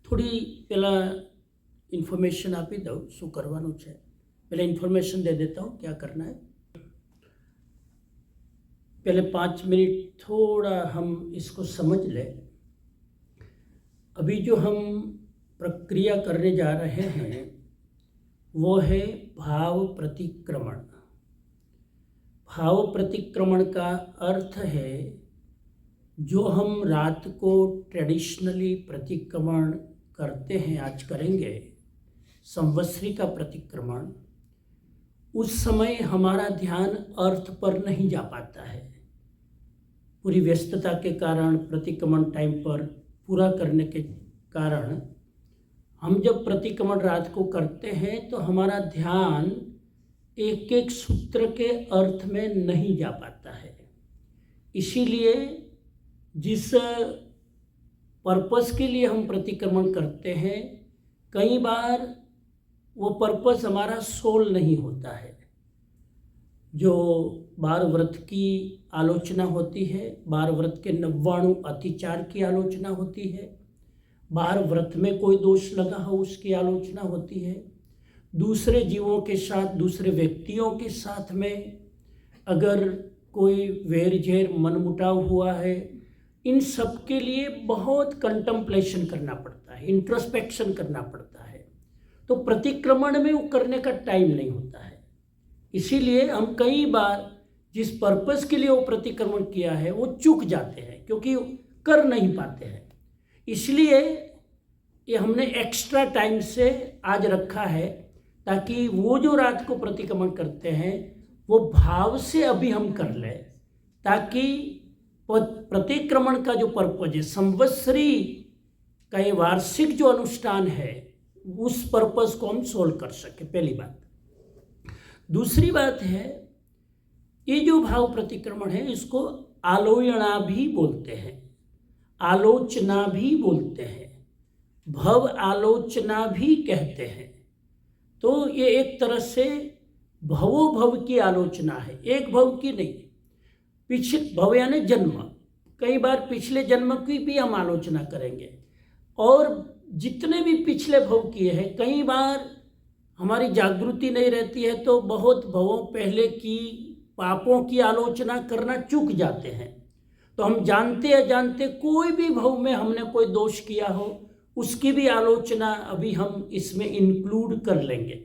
થોડી પહેલાં ઇન્ફોર્મેશન આપી દઉં શું કરવાનું છે. पहले इन्फॉर्मेशन दे देता हूँ क्या करना है. पहले 5 मिनट थोड़ा हम इसको समझ लें. अभी जो हम प्रक्रिया करने जा रहे हैं वो है भाव प्रतिक्रमण. भाव प्रतिक्रमण का अर्थ है जो हम रात को ट्रेडिशनली प्रतिक्रमण करते हैं, आज करेंगे संवत्सरी का प्रतिक्रमण. उस समय हमारा ध्यान अर्थ पर नहीं जा पाता है. पूरी व्यस्तता के कारण, प्रतिक्रमण टाइम पर पूरा करने के कारण हम जब प्रतिक्रमण रात को करते हैं तो हमारा ध्यान एक एक सूत्र के अर्थ में नहीं जा पाता है. इसीलिए जिस पर्पस के लिए हम प्रतिक्रमण करते हैं, कई बार वो पर्पस हमारा सोल नहीं होता है. जो 12 व्रत की आलोचना होती है, 12 व्रत के 99 अतिचार की आलोचना होती है, 12 व्रत में कोई दोष लगा हो उसकी आलोचना होती है, दूसरे जीवों के साथ, दूसरे व्यक्तियों के साथ में अगर कोई वैर झेर मनमुटाव हुआ है, इन सब के लिए बहुत कंटम्पलेशन करना पड़ता है, इंट्रोस्पेक्शन करना पड़ता है. तो प्रतिक्रमण में वो करने का टाइम नहीं होता है. इसीलिए हम कई बार जिस पर्पस के लिए वो प्रतिक्रमण किया है वो चूक जाते हैं, क्योंकि कर नहीं पाते हैं. इसलिए ये हमने एक्स्ट्रा टाइम से आज रखा है ताकि वो जो रात को प्रतिक्रमण करते हैं वो भाव से अभी हम कर लें, ताकि प्रतिक्रमण का जो पर्पज है, संवत्सरी का ये वार्षिक जो अनुष्ठान है, उस पर्पस को हम सोल्व कर सके. पहली बात. दूसरी बात है, ये जो भाव प्रतिक्रमण है इसको आलोचना भी बोलते हैं, आलोचना भी बोलते हैं, भव आलोचना भी कहते हैं. तो ये एक तरह से भवो भव की आलोचना है, एक भव की नहीं. पिछले भव यानी जन्म, कई बार पिछले जन्म की भी हम आलोचना करेंगे. और जितने भी पिछले भव किए हैं, कई बार हमारी जागृति नहीं रहती है तो बहुत भवों पहले की पापों की आलोचना करना चूक जाते हैं. तो हम जानते अजानते कोई भी भव में हमने कोई दोष किया हो उसकी भी आलोचना अभी हम इसमें इंक्लूड कर लेंगे.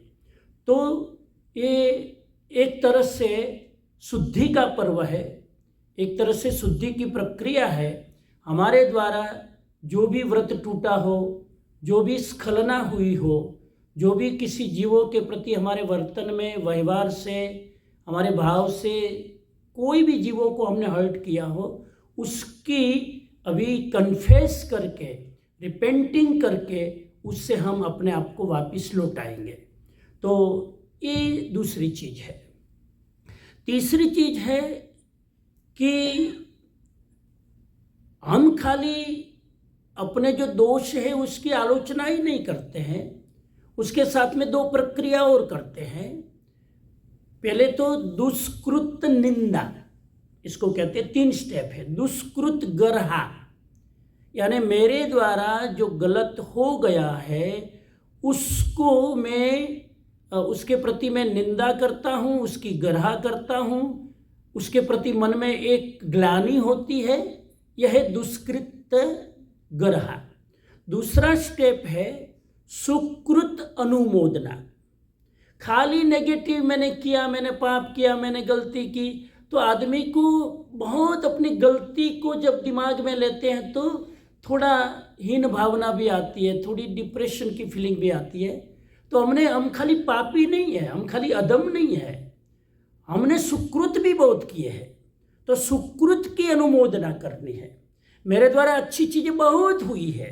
तो ये एक तरह से शुद्धि का पर्व है, एक तरह से शुद्धि की प्रक्रिया है. हमारे द्वारा जो भी व्रत टूटा हो, जो भी स्खलना हुई हो, जो भी किसी जीवों के प्रति हमारे वर्तन में, व्यवहार से, हमारे भाव से कोई भी जीवों को हमने हर्ट किया हो, उसकी अभी कन्फेस करके, रिपेंटिंग करके उससे हम अपने आप को वापस लौटाएंगे. तो ये दूसरी चीज़ है. तीसरी चीज़ है कि हम खाली अपने जो दोष है उसकी आलोचना ही नहीं करते हैं, उसके साथ में 2 प्रक्रिया और करते हैं. पहले तो दुष्कृत निंदा, इसको कहते हैं 3 स्टेप है. दुष्कृत गर्हा, यानी मेरे द्वारा जो गलत हो गया है उसको मैं, उसके प्रति मैं निंदा करता हूँ, उसकी गर्हा करता हूँ, उसके प्रति मन में एक ग्लानि होती है. यह है दुष्कृत गर्हा. दूसरा स्टेप है सुकृत अनुमोदना. खाली नेगेटिव मैंने किया, मैंने पाप किया, मैंने गलती की, तो आदमी को बहुत अपनी गलती को जब दिमाग में लेते हैं तो थोड़ा हीन भावना भी आती है, थोड़ी डिप्रेशन की फीलिंग भी आती है. तो हम खाली पापी नहीं है, हम खाली अधम नहीं है, हमने सुकृत भी बहुत किए हैं. तो सुकृत की अनुमोदना करनी है. मेरे द्वारा अच्छी चीज़ें बहुत हुई है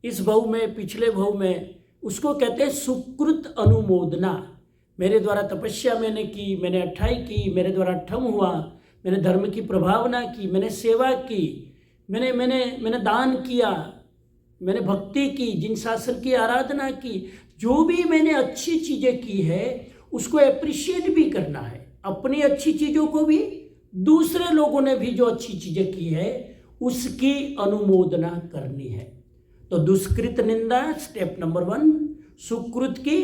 इस भव में, पिछले भव में, उसको कहते हैं सुकृत अनुमोदना. मेरे द्वारा तपस्या मैंने की, मैंने अट्ठाई की, मेरे द्वारा अट्ठम हुआ, मैंने धर्म की प्रभावना की, मैंने सेवा की, मैंने दान किया, मैंने भक्ति की, जिन शासन की आराधना की, जो भी मैंने अच्छी चीज़ें की है उसको अप्रिशिएट भी करना है. अपनी अच्छी चीज़ों को भी, दूसरे लोगों ने भी जो अच्छी चीज़ें की है उसकी अनुमोदना करनी है. तो दुष्कृत निंदा स्टेप नंबर 1, सुकृत की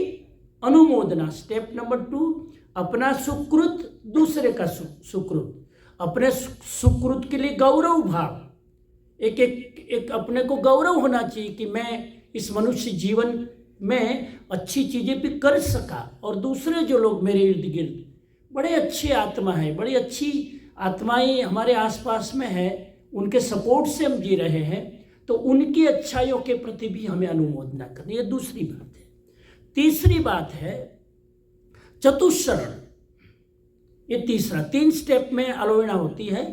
अनुमोदना स्टेप नंबर 2, अपना सुकृत दूसरे का सुकृत, अपने सुकृत के लिए गौरव भाव, एक अपने को गौरव होना चाहिए कि मैं इस मनुष्य जीवन में अच्छी चीज़ें भी कर सका, और दूसरे जो लोग मेरे इर्द गिर्द बड़े अच्छे आत्मा है, बड़ी अच्छी आत्माएं हमारे आसपास में है, उनके सपोर्ट से हम जी रहे हैं, तो उनकी अच्छाइयों के प्रति भी हमें अनुमोदना करनी, ये दूसरी बात है। तीसरी बात है चतुष्शरण, ये तीसरा, 3 स्टेप में आलोचना होती है,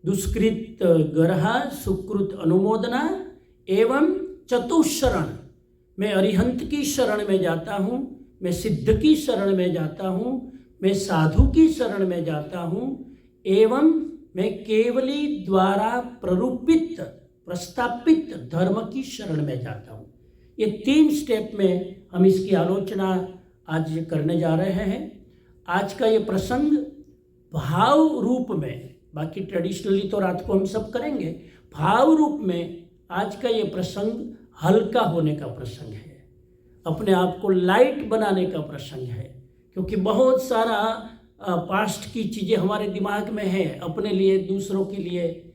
दुष्कृत गर्हा, सुकृत अनुमोदना एवं चतुष्शरण। मैं अरिहंत की शरण में जाता हूँ, मैं सिद्ध की शरण में जाता हूँ, मैं साधु की शरण में जाता हूँ, एवं मैं केवली द्वारा प्ररूपित प्रस्तापित धर्म की शरण में जाता हूँ। ये 3 स्टेप में हम इसकी आलोचना आज करने जा रहे हैं। आज का ये प्रसंग भाव रूप में, बाकी ट्रेडिशनली तो रात को हम सब करेंगे, भाव रूप में आज का ये प्रसंग हल्का होने का प्रसंग है, अपने आप को लाइट बनाने का प्रसंग है, क्योंकि बहुत सारा पास्ट की चीज़ें हमारे दिमाग में है, अपने लिए दूसरों के लिए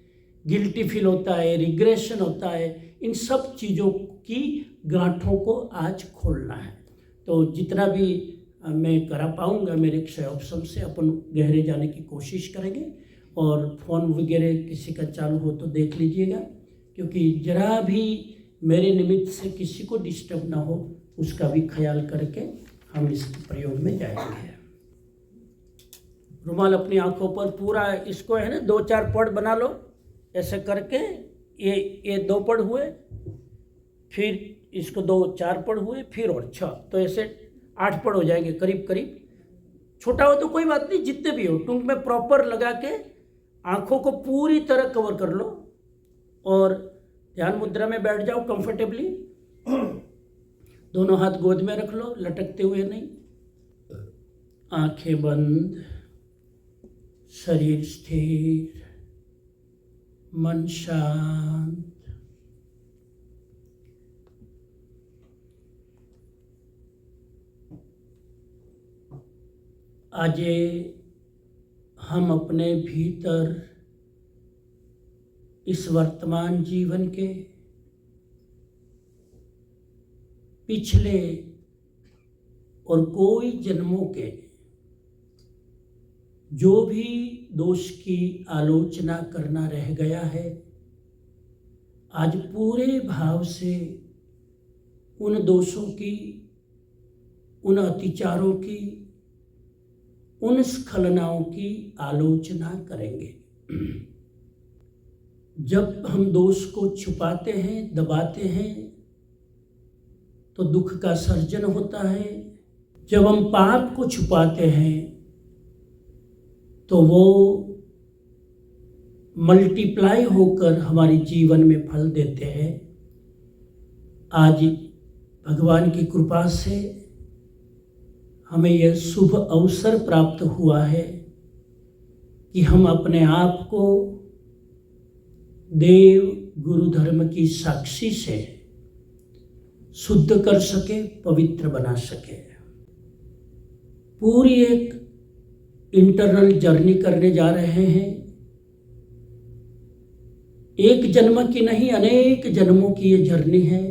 गिल्टी फील होता है, रिग्रेशन होता है, इन सब चीज़ों की गांठों को आज खोलना है। तो जितना भी मैं करा पाऊँगा मेरे क्षयोपशम से अपन गहरे जाने की कोशिश करेंगे, और फ़ोन वगैरह किसी का चालू हो तो देख लीजिएगा, क्योंकि जरा भी मेरे निमित्त से किसी को डिस्टर्ब ना हो उसका भी ख्याल करके हम इस प्रयोग में जाएंगे। रुमाल अपनी आंखों पर पूरा इसको है ना 2-4 पड़ बना लो, ऐसे करके ये 2 पड़ हुए, फिर इसको 2-4 पड़ हुए, फिर और 6, तो ऐसे 8 पड़ हो जाएंगे करीब करीब। छोटा हो तो कोई बात नहीं, जितने भी हो टूंक में प्रॉपर लगा के आंखों को पूरी तरह कवर कर लो और ध्यान मुद्रा में बैठ जाओ कंफर्टेबली। दोनों हाथ गोद में रख लो, लटकते हुए नहीं, आंखें बंद, शरीर स्थिर, मन शांत। आज हम अपने भीतर इस वर्तमान जीवन के पिछले और कोई जन्मों के जो भी दोष की आलोचना करना रह गया है, आज पूरे भाव से उन दोषों की, उन अतिचारों की, उन स्खलनाओं की आलोचना करेंगे। जब हम दोष को छुपाते हैं, दबाते हैं, तो दुख का सर्जन होता है। जब हम पाप को छुपाते हैं तो वो मल्टीप्लाई होकर हमारे जीवन में फल देते हैं। आज भगवान की कृपा से हमें यह शुभ अवसर प्राप्त हुआ है कि हम अपने आप को देव गुरु धर्म की साक्षी से शुद्ध कर सके, पवित्र बना सके। पूरी एक इंटरनल जर्नी करने जा रहे हैं, एक जन्म की नहीं, अनेक जन्मों की ये जर्नी है।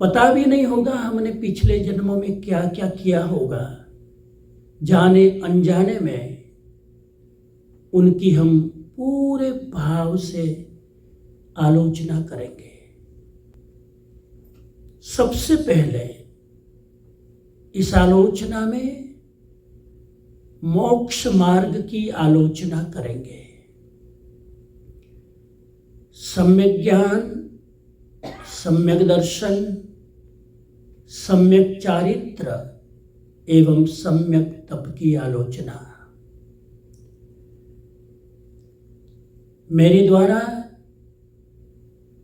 पता भी नहीं होगा हमने पिछले जन्मों में क्या क्या किया होगा, जाने अनजाने में उनकी हम पूरे भाव से आलोचना करेंगे। सबसे पहले इस आलोचना में मोक्ष मार्ग की आलोचना करेंगे। सम्यक ज्ञान, सम्यक दर्शन, सम्यक चारित्र एवं सम्यक तप की आलोचना। मेरे द्वारा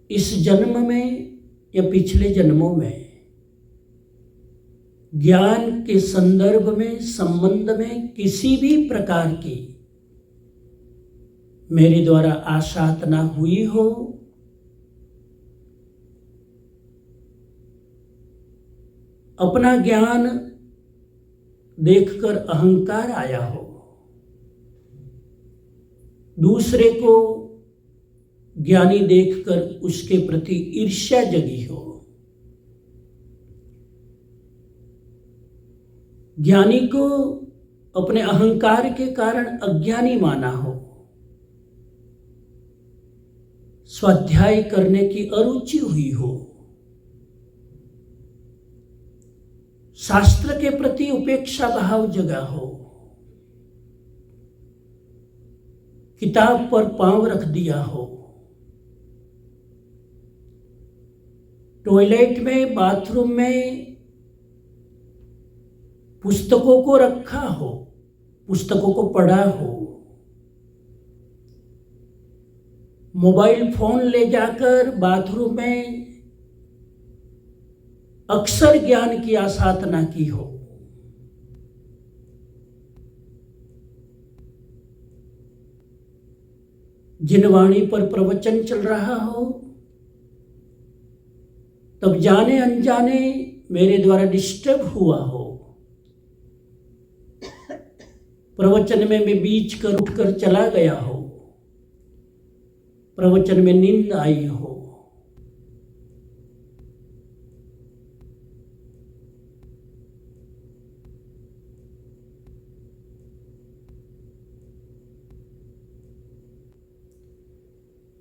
इस जन्म में या पिछले जन्मों में ज्ञान के संदर्भ में, संबंध में किसी भी प्रकार की मेरे द्वारा आशातना हुई हो अपना ज्ञान देखकर अहंकार आया हो, दूसरे को ज्ञानी देखकर उसके प्रति ईर्ष्या जगी हो, ज्ञानी को अपने अहंकार के कारण अज्ञानी माना हो, स्वाध्याय करने की अरुचि हुई हो, शास्त्र के प्रति उपेक्षा भाव जगा हो, किताब पर पांव रख दिया हो, टॉयलेट में बाथरूम में पुस्तकों को रखा हो, पुस्तकों को पढ़ा हो, मोबाइल फोन ले जाकर बाथरूम में अक्सर ज्ञान की आसाधना की हो, जिन वाणी पर प्रवचन चल रहा हो तब जाने अनजाने मेरे द्वारा डिस्टर्ब हुआ हो, प्रवचन में मैं बीच कर उठकर चला गया हो, प्रवचन में नींद आई हो,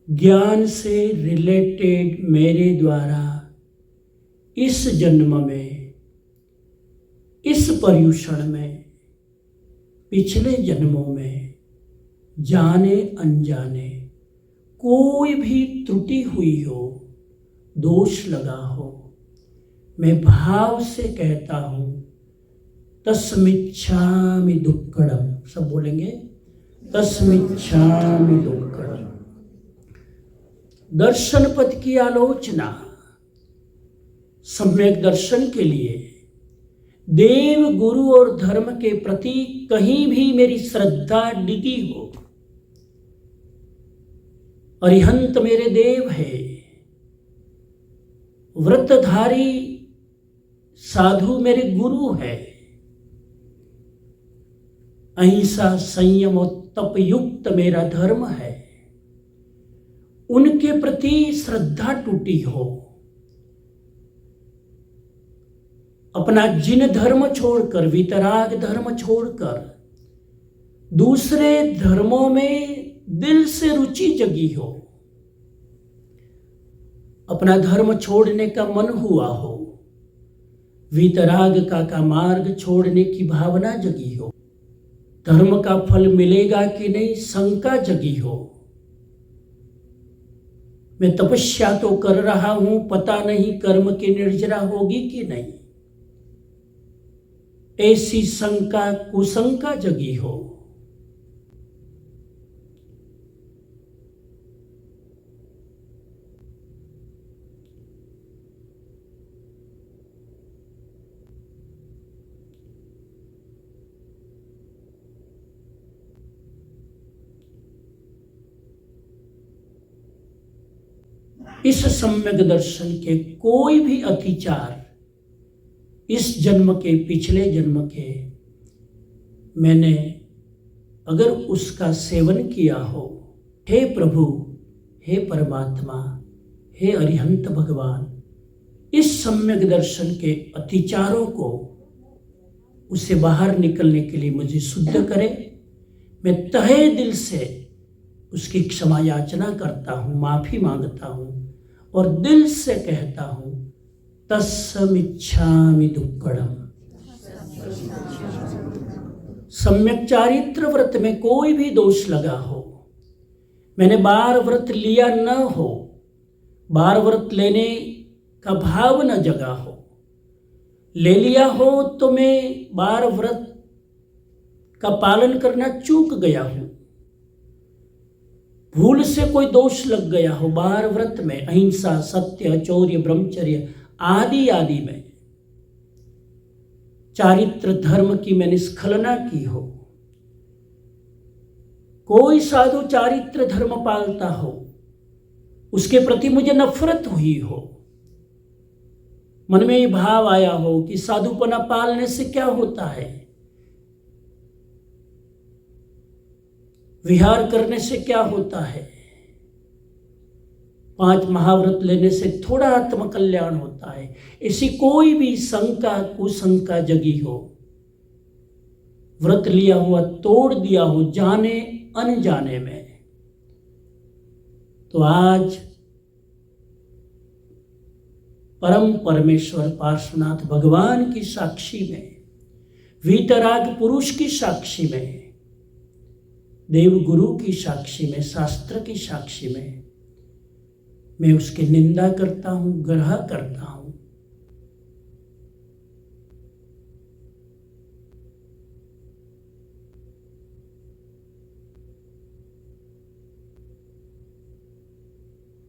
ज्ञान से रिलेटेड मेरे द्वारा इस जन्म में, इस पर्युषण में, पिछले जन्मों में जाने अनजाने कोई भी त्रुटि हुई हो, दोष लगा हो, मैं भाव से कहता हूं तस्मिच्छामि दुक्कडम। सब बोलेंगे तस्मिच्छामि दुक्कडम। दर्शन पद की आलोचना, सम्यक दर्शन के लिए देव, गुरु और धर्म के प्रति कहीं भी मेरी श्रद्धा डिगी हो, अरिहंत मेरे देव है, व्रतधारी साधु मेरे गुरु है, अहिंसा संयम और तप युक्त मेरा धर्म है, उनके प्रति श्रद्धा टूटी हो, अपना जिन धर्म छोड़कर, वितराग धर्म छोड़कर दूसरे धर्मों में दिल से रुचि जगी हो, अपना धर्म छोड़ने का मन हुआ हो, वितराग का मार्ग छोड़ने की भावना जगी हो, धर्म का फल मिलेगा कि नहीं शंका जगी हो, मैं तपस्या तो कर रहा हूं, पता नहीं कर्म की निर्जरा होगी कि नहीं, ऐसी शंका कुशंका जगी हो, इस सम्यक दर्शन के कोई भी अतिचार इस जन्म के, पिछले जन्म के, मैंने अगर उसका सेवन किया हो, हे प्रभु, हे परमात्मा, हे अरिहंत भगवान, इस सम्यक दर्शन के अतिचारों को, उससे बाहर निकलने के लिए मुझे शुद्ध करे। मैं तहे दिल से उसकी क्षमा याचना करता हूँ, माफी मांगता हूँ और दिल से कहता हूँ तस्मिच्छामि दुक्कडम। सम्यक चारित्र व्रत में कोई भी दोष लगा हो, मैंने बार व्रत लिया न हो, बार व्रत लेने का भाव न जगा हो, ले लिया हो तो मैं बार व्रत का पालन करना चूक गया हूं, भूल से कोई दोष लग गया हो, बार व्रत में अहिंसा, सत्य, चौर्य, ब्रह्मचर्य आदि आदि में चारित्र धर्म की मैंने स्खलना की हो, कोई साधु चारित्र धर्म पालता हो, उसके प्रति मुझे नफरत हुई हो, मन में ये भाव आया हो कि साधुपना पालने से क्या होता है, विहार करने से क्या होता है, 5 महाव्रत लेने से थोड़ा आत्मकल्याण होता है, ऐसी कोई भी शंका कुशंका जगी हो, व्रत लिया हुआ तोड़ दिया हो जाने अनजाने में, तो आज परम परमेश्वर पार्श्वनाथ भगवान की साक्षी में, वीतराग पुरुष की साक्षी में, देव गुरु की साक्षी में, शास्त्र की साक्षी में मैं उसकी निंदा करता हूं, ग्रह करता हूं।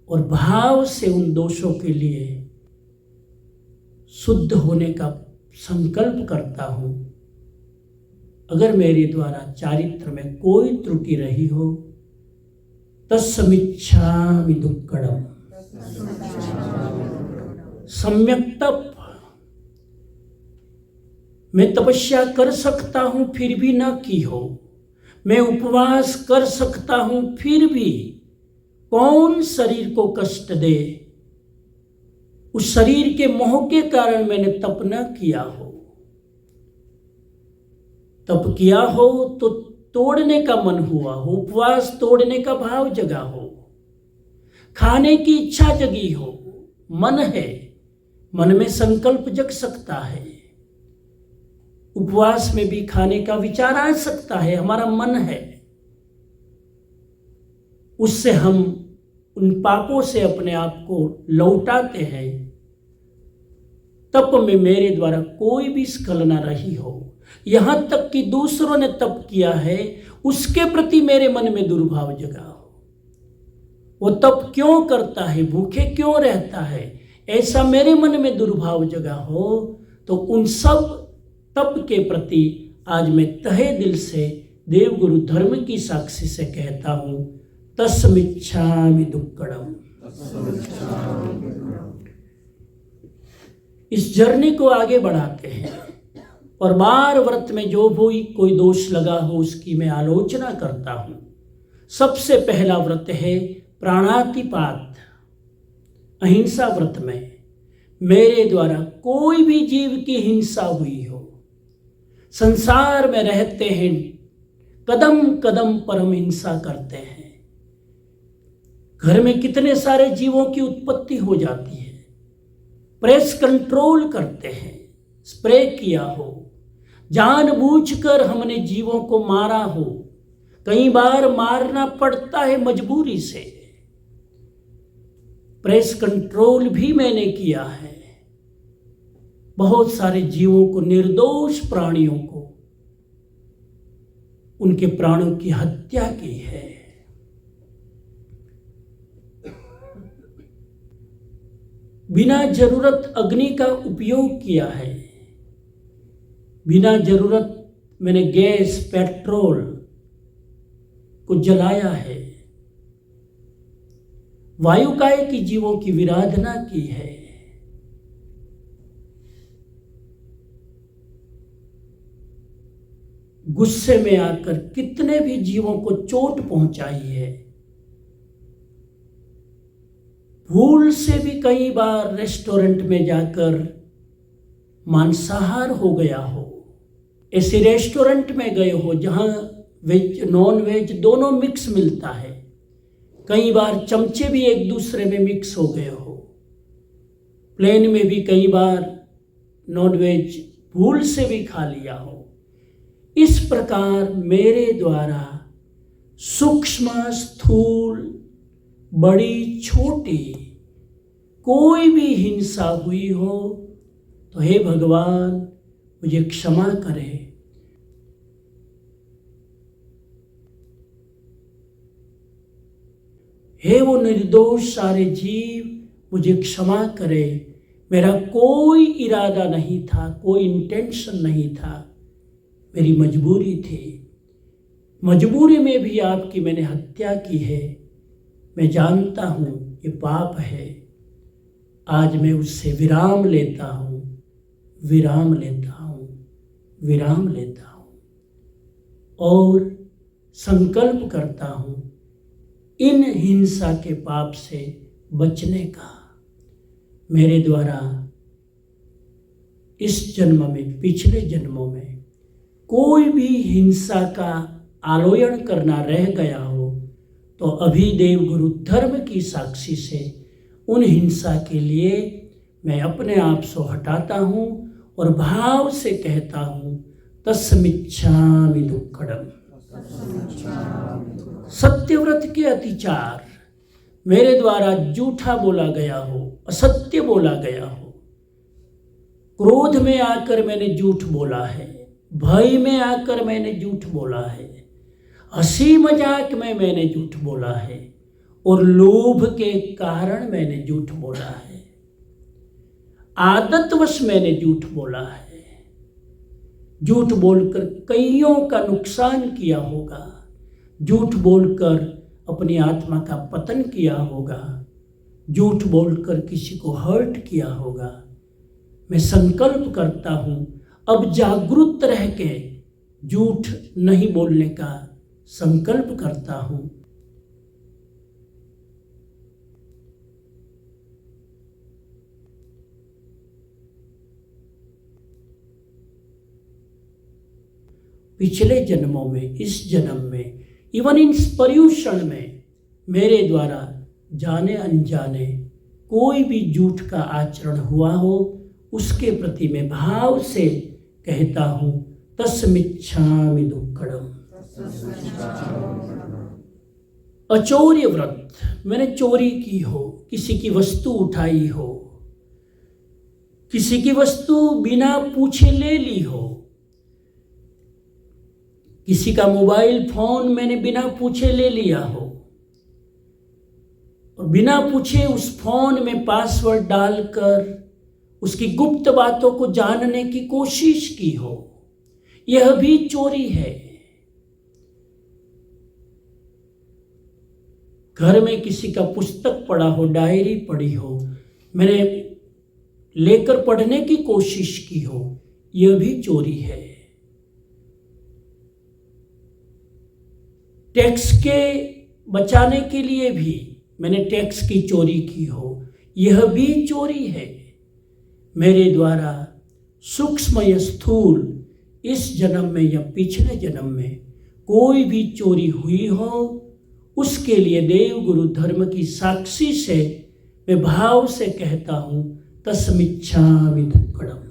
और भाव से उन दोषों के लिए शुद्ध होने का संकल्प करता हूं। अगर मेरे द्वारा चारित्र में कोई त्रुटि रही हो, तस्मिच्छामि दुक्कडम। सम्यक तप, मैं तपस्या कर सकता हूं फिर भी न की हो, मैं उपवास कर सकता हूं फिर भी कौन शरीर को कष्ट दे, उस शरीर के मोह के कारण मैंने तप न किया हो। तप किया हो तो तोड़ने का मन हुआ हो, उपवास तोड़ने का भाव जगा हो, खाने की इच्छा जगी हो, मन है, मन में संकल्प जग सकता है, उपवास में भी खाने का विचार आ सकता है, हमारा मन है। उससे हम उन पापों से अपने आप को लौटाते हैं। तप में मेरे द्वारा कोई भी स्खलना रही हो, यहां तक कि दूसरों ने तप किया है उसके प्रति मेरे मन में दुर्भाव जगा हो, वो तप क्यों करता है, भूखे क्यों रहता है, ऐसा मेरे मन में दुर्भाव जगा हो, तो उन सब तप के प्रति आज मैं तहे दिल से देवगुरु धर्म की साक्षी से कहता हूं, तस्मिच्छामि दुक्कडम। इस जर्नी को आगे बढ़ाते हैं और बार व्रत में जो भी कोई दोष लगा हो उसकी मैं आलोचना करता हूं। सबसे पहला व्रत है प्राणातिपात, अहिंसा व्रत में मेरे द्वारा कोई भी जीव की हिंसा हुई हो, संसार में रहते हैं कदम कदम पर हम हिंसा करते हैं, घर में कितने सारे जीवों की उत्पत्ति हो जाती है, प्रेस कंट्रोल करते हैं, स्प्रे किया हो, जानबूझकर हमने जीवों को मारा हो, कई बार मारना पड़ता है मजबूरी से, प्रेस कंट्रोल भी मैंने किया है, बहुत सारे जीवों को, निर्दोष प्राणियों को उनके प्राणों की हत्या की है। बिना जरूरत अग्नि का उपयोग किया है, बिना जरूरत मैंने गैस पेट्रोल को जलाया है, वायुकाय की जीवों की विराधना की है, गुस्से में आकर कितने भी जीवों को चोट पहुंचाई है, भूल से भी कई बार रेस्टोरेंट में जाकर मांसाहार हो गया हो, ऐसे रेस्टोरेंट में गए हो जहां वेज नॉन वेज दोनों मिक्स मिलता है, कई बार चमचे भी एक दूसरे में मिक्स हो गए हो, प्लेन में भी कई बार नॉन वेज भूल से भी खा लिया हो। इस प्रकार मेरे द्वारा सूक्ष्म स्थूल बड़ी छोटी कोई भी हिंसा हुई हो तो हे भगवान मुझे क्षमा करे। हे वो निर्दोष सारे जीव मुझे क्षमा करे, मेरा कोई इरादा नहीं था, कोई इंटेंशन नहीं था, मेरी मजबूरी थी, मजबूरी में भी आपकी मैंने हत्या की है, मैं जानता हूँ ये पाप है, आज मैं उससे विराम लेता हूँ, विराम लेता हूँ, विराम लेता हूँ और संकल्प करता हूँ इन हिंसा के पाप से बचने का। मेरे द्वारा इस जन्म में, पिछले जन्मों में कोई भी हिंसा का आलोयन करना रह गया हो तो अभी देव गुरु धर्म की साक्षी से उन हिंसा के लिए मैं अपने आप से हटाता हूँ और भाव से कहता हूँ तस्मिच्छामि दुक्कडम। सत्यव्रत के अतिचार, मेरे द्वारा झूठा बोला गया हो, असत्य बोला गया हो, क्रोध में आकर मैंने झूठ बोला है, भय में आकर मैंने झूठ बोला है, हंसी मजाक में मैंने झूठ बोला है और लोभ के कारण मैंने झूठ बोला है, आदतवश मैंने झूठ बोला है। झूठ बोलकर कईयों का नुकसान किया होगा, झूठ बोलकर अपनी आत्मा का पतन किया होगा, झूठ बोलकर किसी को हर्ट किया होगा। मैं संकल्प करता हूँ अब जागरूक रह के झूठ नहीं बोलने का संकल्प करता हूँ। पिछले जन्मों में, इस जन्म में, इवन इन पर्युषण में मेरे द्वारा जाने अनजाने कोई भी झूठ का आचरण हुआ हो उसके प्रति मैं भाव से कहता हूँ तस्मिच्छामि दुक्कडम। अचौर्य व्रत, मैंने चोरी की हो, किसी की वस्तु उठाई हो, किसी की वस्तु बिना पूछे ले ली हो, किसी का मोबाइल फोन मैंने बिना पूछे ले लिया हो और बिना पूछे उस फोन में पासवर्ड डालकर उसकी गुप्त बातों को जानने की कोशिश की हो, यह भी चोरी है। घर में किसी का पुस्तक पड़ा हो, डायरी पड़ी हो, मैंने लेकर पढ़ने की कोशिश की हो, यह भी चोरी है। टैक्स के बचाने के लिए भी मैंने टैक्स की चोरी की हो, यह भी चोरी है। मेरे द्वारा सूक्ष्म या स्थूल इस जन्म में या पिछले जन्म में कोई भी चोरी हुई हो उसके लिए देव गुरु धर्म की साक्षी से मैं भाव से कहता हूँ तस्मिच्छामि दुक्कडम।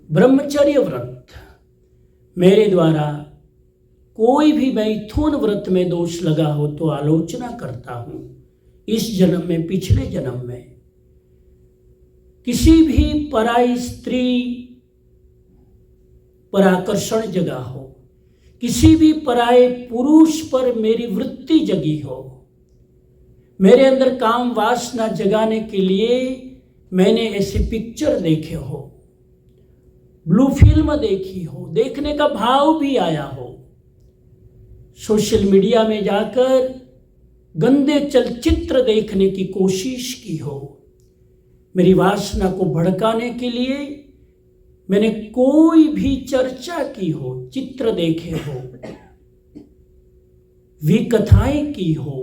ब्रह्मचर्य व्रत, मेरे द्वारा कोई भी मैथुन व्रत में दोष लगा हो तो आलोचना करता हूँ। इस जन्म में, पिछले जन्म में किसी भी पराई स्त्री पर आकर्षण जगा हो, किसी भी पराये पुरुष पर मेरी वृत्ति जगी हो, मेरे अंदर काम वासना जगाने के लिए मैंने ऐसे पिक्चर देखे हो, ब्लू फिल्म देखी हो, देखने का भाव भी आया हो, सोशल मीडिया में जाकर गंदे चलचित्र देखने की कोशिश की हो, मेरी वासना को भड़काने के लिए मैंने कोई भी चर्चा की हो, चित्र देखे हो, विकथाएं की हो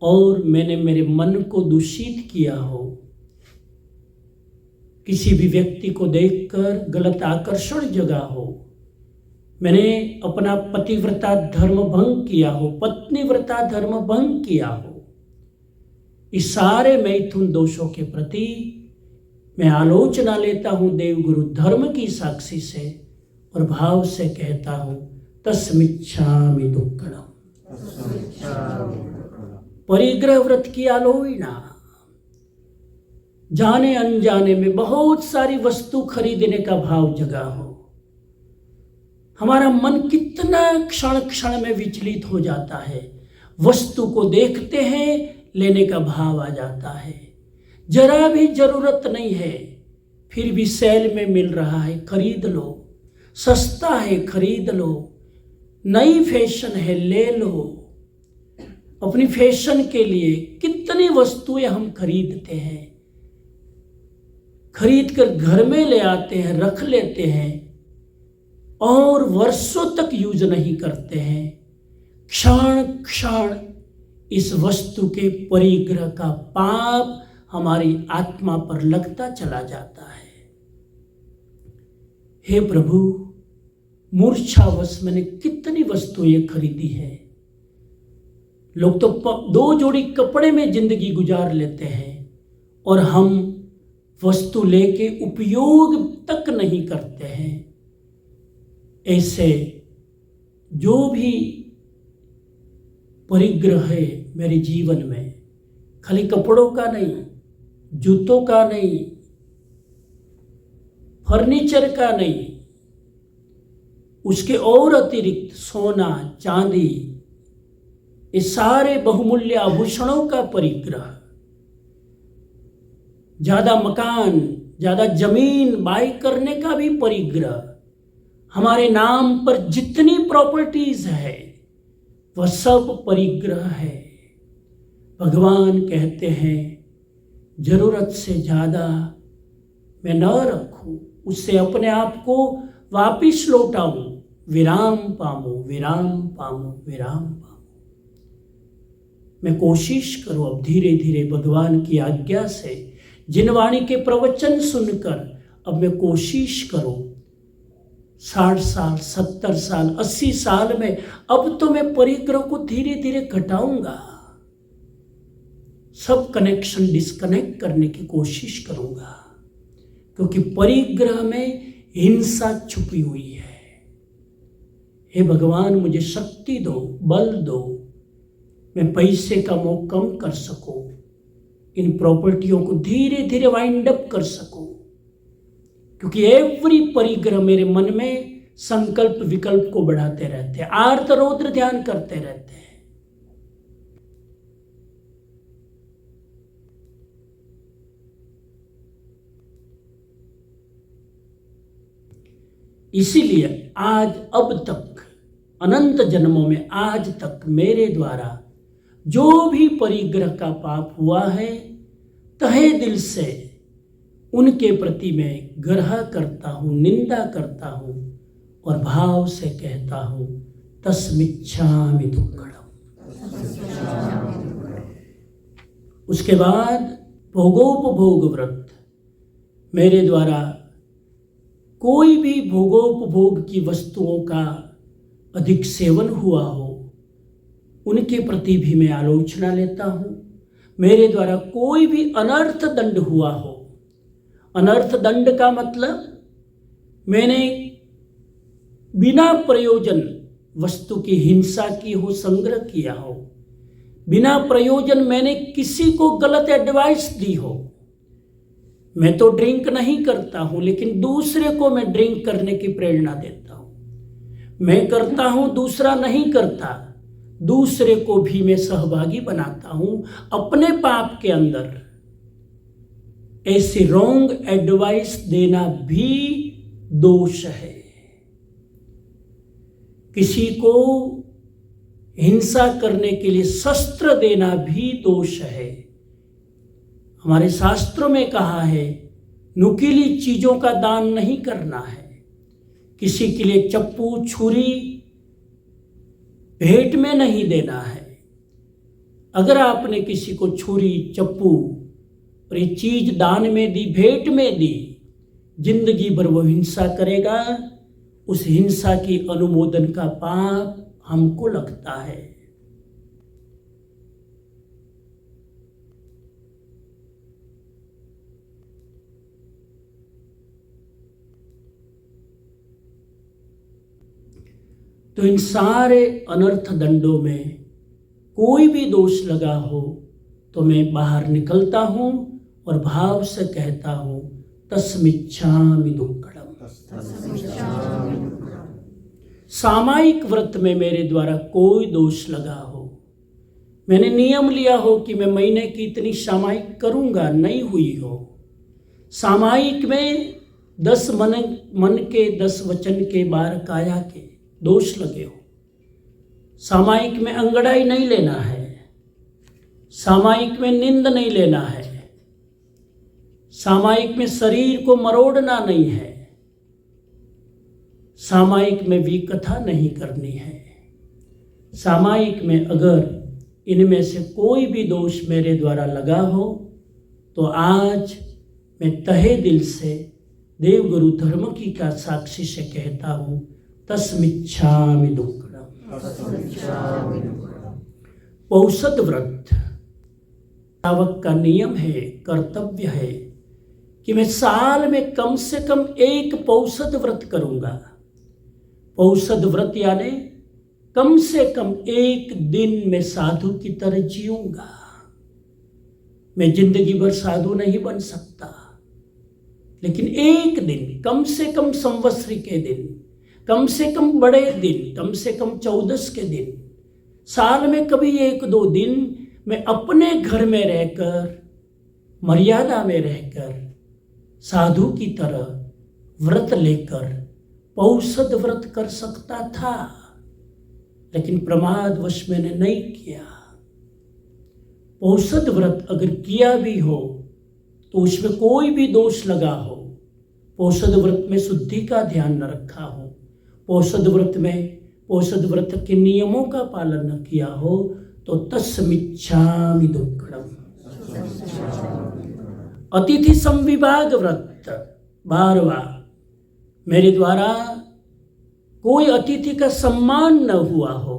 और मैंने मेरे मन को दूषित किया हो, किसी भी व्यक्ति को देखकर गलत आकर्षण जगा हो, मैंने अपना पतिव्रता धर्म भंग किया हो, पत्नीव्रता धर्म भंग किया हो, इस सारे मैथुन दोषों के प्रति मैं आलोचना लेता हूँ देव गुरु धर्म की साक्षी से और भाव से कहता हूँ तस्मिच्छामि दुक्कडम। परिग्रह व्रत की आलोचना, जाने अनजाने में बहुत सारी वस्तु खरीदने का भाव जगा हो, हमारा मन कितना क्षण क्षण में विचलित हो जाता है, वस्तु को देखते हैं लेने का भाव आ जाता है, जरा भी जरूरत नहीं है फिर भी सेल में मिल रहा है खरीद लो, सस्ता है खरीद लो, नई फैशन है ले लो अपनी फैशन के लिए कितनी वस्तुएं हम खरीदते हैं, खरीद कर घर में ले आते हैं, रख लेते हैं और वर्षों तक यूज नहीं करते हैं। क्षण क्षण इस वस्तु के परिग्रह का पाप हमारी आत्मा पर लगता चला जाता है। हे प्रभु, मूर्छावश मैंने कितनी वस्तुएं खरीदी है। लोग तो 2 जोड़ी कपड़े में जिंदगी गुजार लेते हैं और हम वस्तु लेके उपयोग तक नहीं करते हैं। ऐसे जो भी परिग्रह है मेरे जीवन में, खाली कपड़ों का नहीं, जूतों का नहीं, फर्नीचर का नहीं, उसके और अतिरिक्त सोना चांदी, ये सारे बहुमूल्य आभूषणों का परिग्रह, ज्यादा मकान, ज्यादा जमीन बाय करने का भी परिग्रह, हमारे नाम पर जितनी प्रॉपर्टीज है वह सब परिग्रह है। भगवान कहते हैं जरूरत से ज्यादा मैं न रखूं, उससे अपने आप को वापिस लौटाऊं, विराम पाऊं, विराम पाऊं, विराम पाऊं। मैं कोशिश करूं अब धीरे धीरे भगवान की आज्ञा से, जिन वाणी के प्रवचन सुनकर अब मैं कोशिश करूं 60 साल, 70 साल, 80 साल में अब तो मैं परिग्रह को धीरे धीरे घटाऊंगा, सब कनेक्शन डिस्कनेक्ट करने की कोशिश करूंगा, क्योंकि परिग्रह में हिंसा छुपी हुई है। हे भगवान, मुझे शक्ति दो, बल दो, मैं पैसे का मोह कम कर सकूं, इन प्रॉपर्टियों को धीरे धीरे वाइंड अप कर सकूं, क्योंकि एवरी परिग्रह मेरे मन में संकल्प विकल्प को बढ़ाते रहते हैं, आर्त रौद्र ध्यान करते रहते हैं। इसीलिए आज अब तक, अनंत जन्मों में आज तक मेरे द्वारा जो भी परिग्रह का पाप हुआ है, तहे दिल से उनके प्रति मैं ग्रह करता हूँ, निंदा करता हूँ और भाव से कहता हूँ तस्मिच्छामि दुक्कड़म। उसके बाद भोगोपभोग व्रत, मेरे द्वारा कोई भी भोगोपभोग की वस्तुओं का अधिक सेवन हुआ हो, उनके प्रति भी मैं आलोचना लेता हूँ। मेरे द्वारा कोई भी अनर्थ दंड हुआ हो, अनर्थ दंड का मतलब मैंने बिना प्रयोजन वस्तु की हिंसा की हो, संग्रह किया हो, बिना प्रयोजन मैंने किसी को गलत एडवाइस दी हो। मैं तो ड्रिंक नहीं करता हूं, लेकिन दूसरे को मैं ड्रिंक करने की प्रेरणा देता हूं। मैं करता हूं, दूसरा नहीं करता, दूसरे को भी मैं सहभागी बनाता हूं अपने पाप के अंदर। ऐसी रॉन्ग एडवाइस देना भी दोष है। किसी को हिंसा करने के लिए शस्त्र देना भी दोष है। हमारे शास्त्रों में कहा है नुकीली चीजों का दान नहीं करना है। किसी के लिए चप्पू छुरी भेंट में नहीं देना है। अगर आपने किसी को छुरी चप्पू और ये चीज दान में दी, भेंट में दी, जिंदगी भर वो हिंसा करेगा। उस हिंसा की अनुमोदन का पाप हमको लगता है। तो इन सारे अनर्थ दंडों में कोई भी दोष लगा हो तो मैं बाहर निकलता हूं और भाव से कहता हूं तस्मिच्छामि दुक्कड़म। सामायिक व्रत में मेरे द्वारा कोई दोष लगा हो, मैंने नियम लिया हो कि मैं महीने की इतनी सामायिक करूंगा, नहीं हुई हो। सामायिक में 10 मन के 10 वचन के 12 काया के दोष लगे हो। सामायिक में अंगड़ाई नहीं लेना है, सामायिक में नींद नहीं लेना है, सामायिक में शरीर को मरोड़ना नहीं है, सामायिक में विकथा नहीं करनी है। सामायिक में अगर इनमें से कोई भी दोष मेरे द्वारा लगा हो तो आज मैं तहे दिल से देवगुरु धर्मकी का साक्षी से कहता हूँ, तस्मिच्छामि दुक्कडम। पौषद व्रत श्रावक का नियम है, कर्तव्य है कि मैं साल में कम से कम एक पौषद व्रत करूंगा। पौषद व्रत यानी कम से कम एक दिन में साधु की तरह जीऊंगा। मैं जिंदगी भर साधु नहीं बन सकता, लेकिन एक दिन, कम से कम संवत्सरी के दिन, कम से कम बड़े दिन, कम से कम 14 के दिन, साल में कभी 1-2 दिन मैं अपने घर में रहकर, मर्यादा में रहकर, साधु की तरह व्रत लेकर पौषद व्रत कर सकता था, लेकिन प्रमादवश मैंने नहीं किया। पौषद व्रत अगर किया भी हो तो उसमें कोई भी दोष लगा हो, पौषद व्रत में शुद्धि का ध्यान न रखा हो, पौषद व्रत के नियमों का पालन न किया हो, तो तस्मिच्छामि दुक्कडम। अतिथि संविभाग व्रत 12वां, मेरे द्वारा कोई अतिथि का सम्मान न हुआ हो,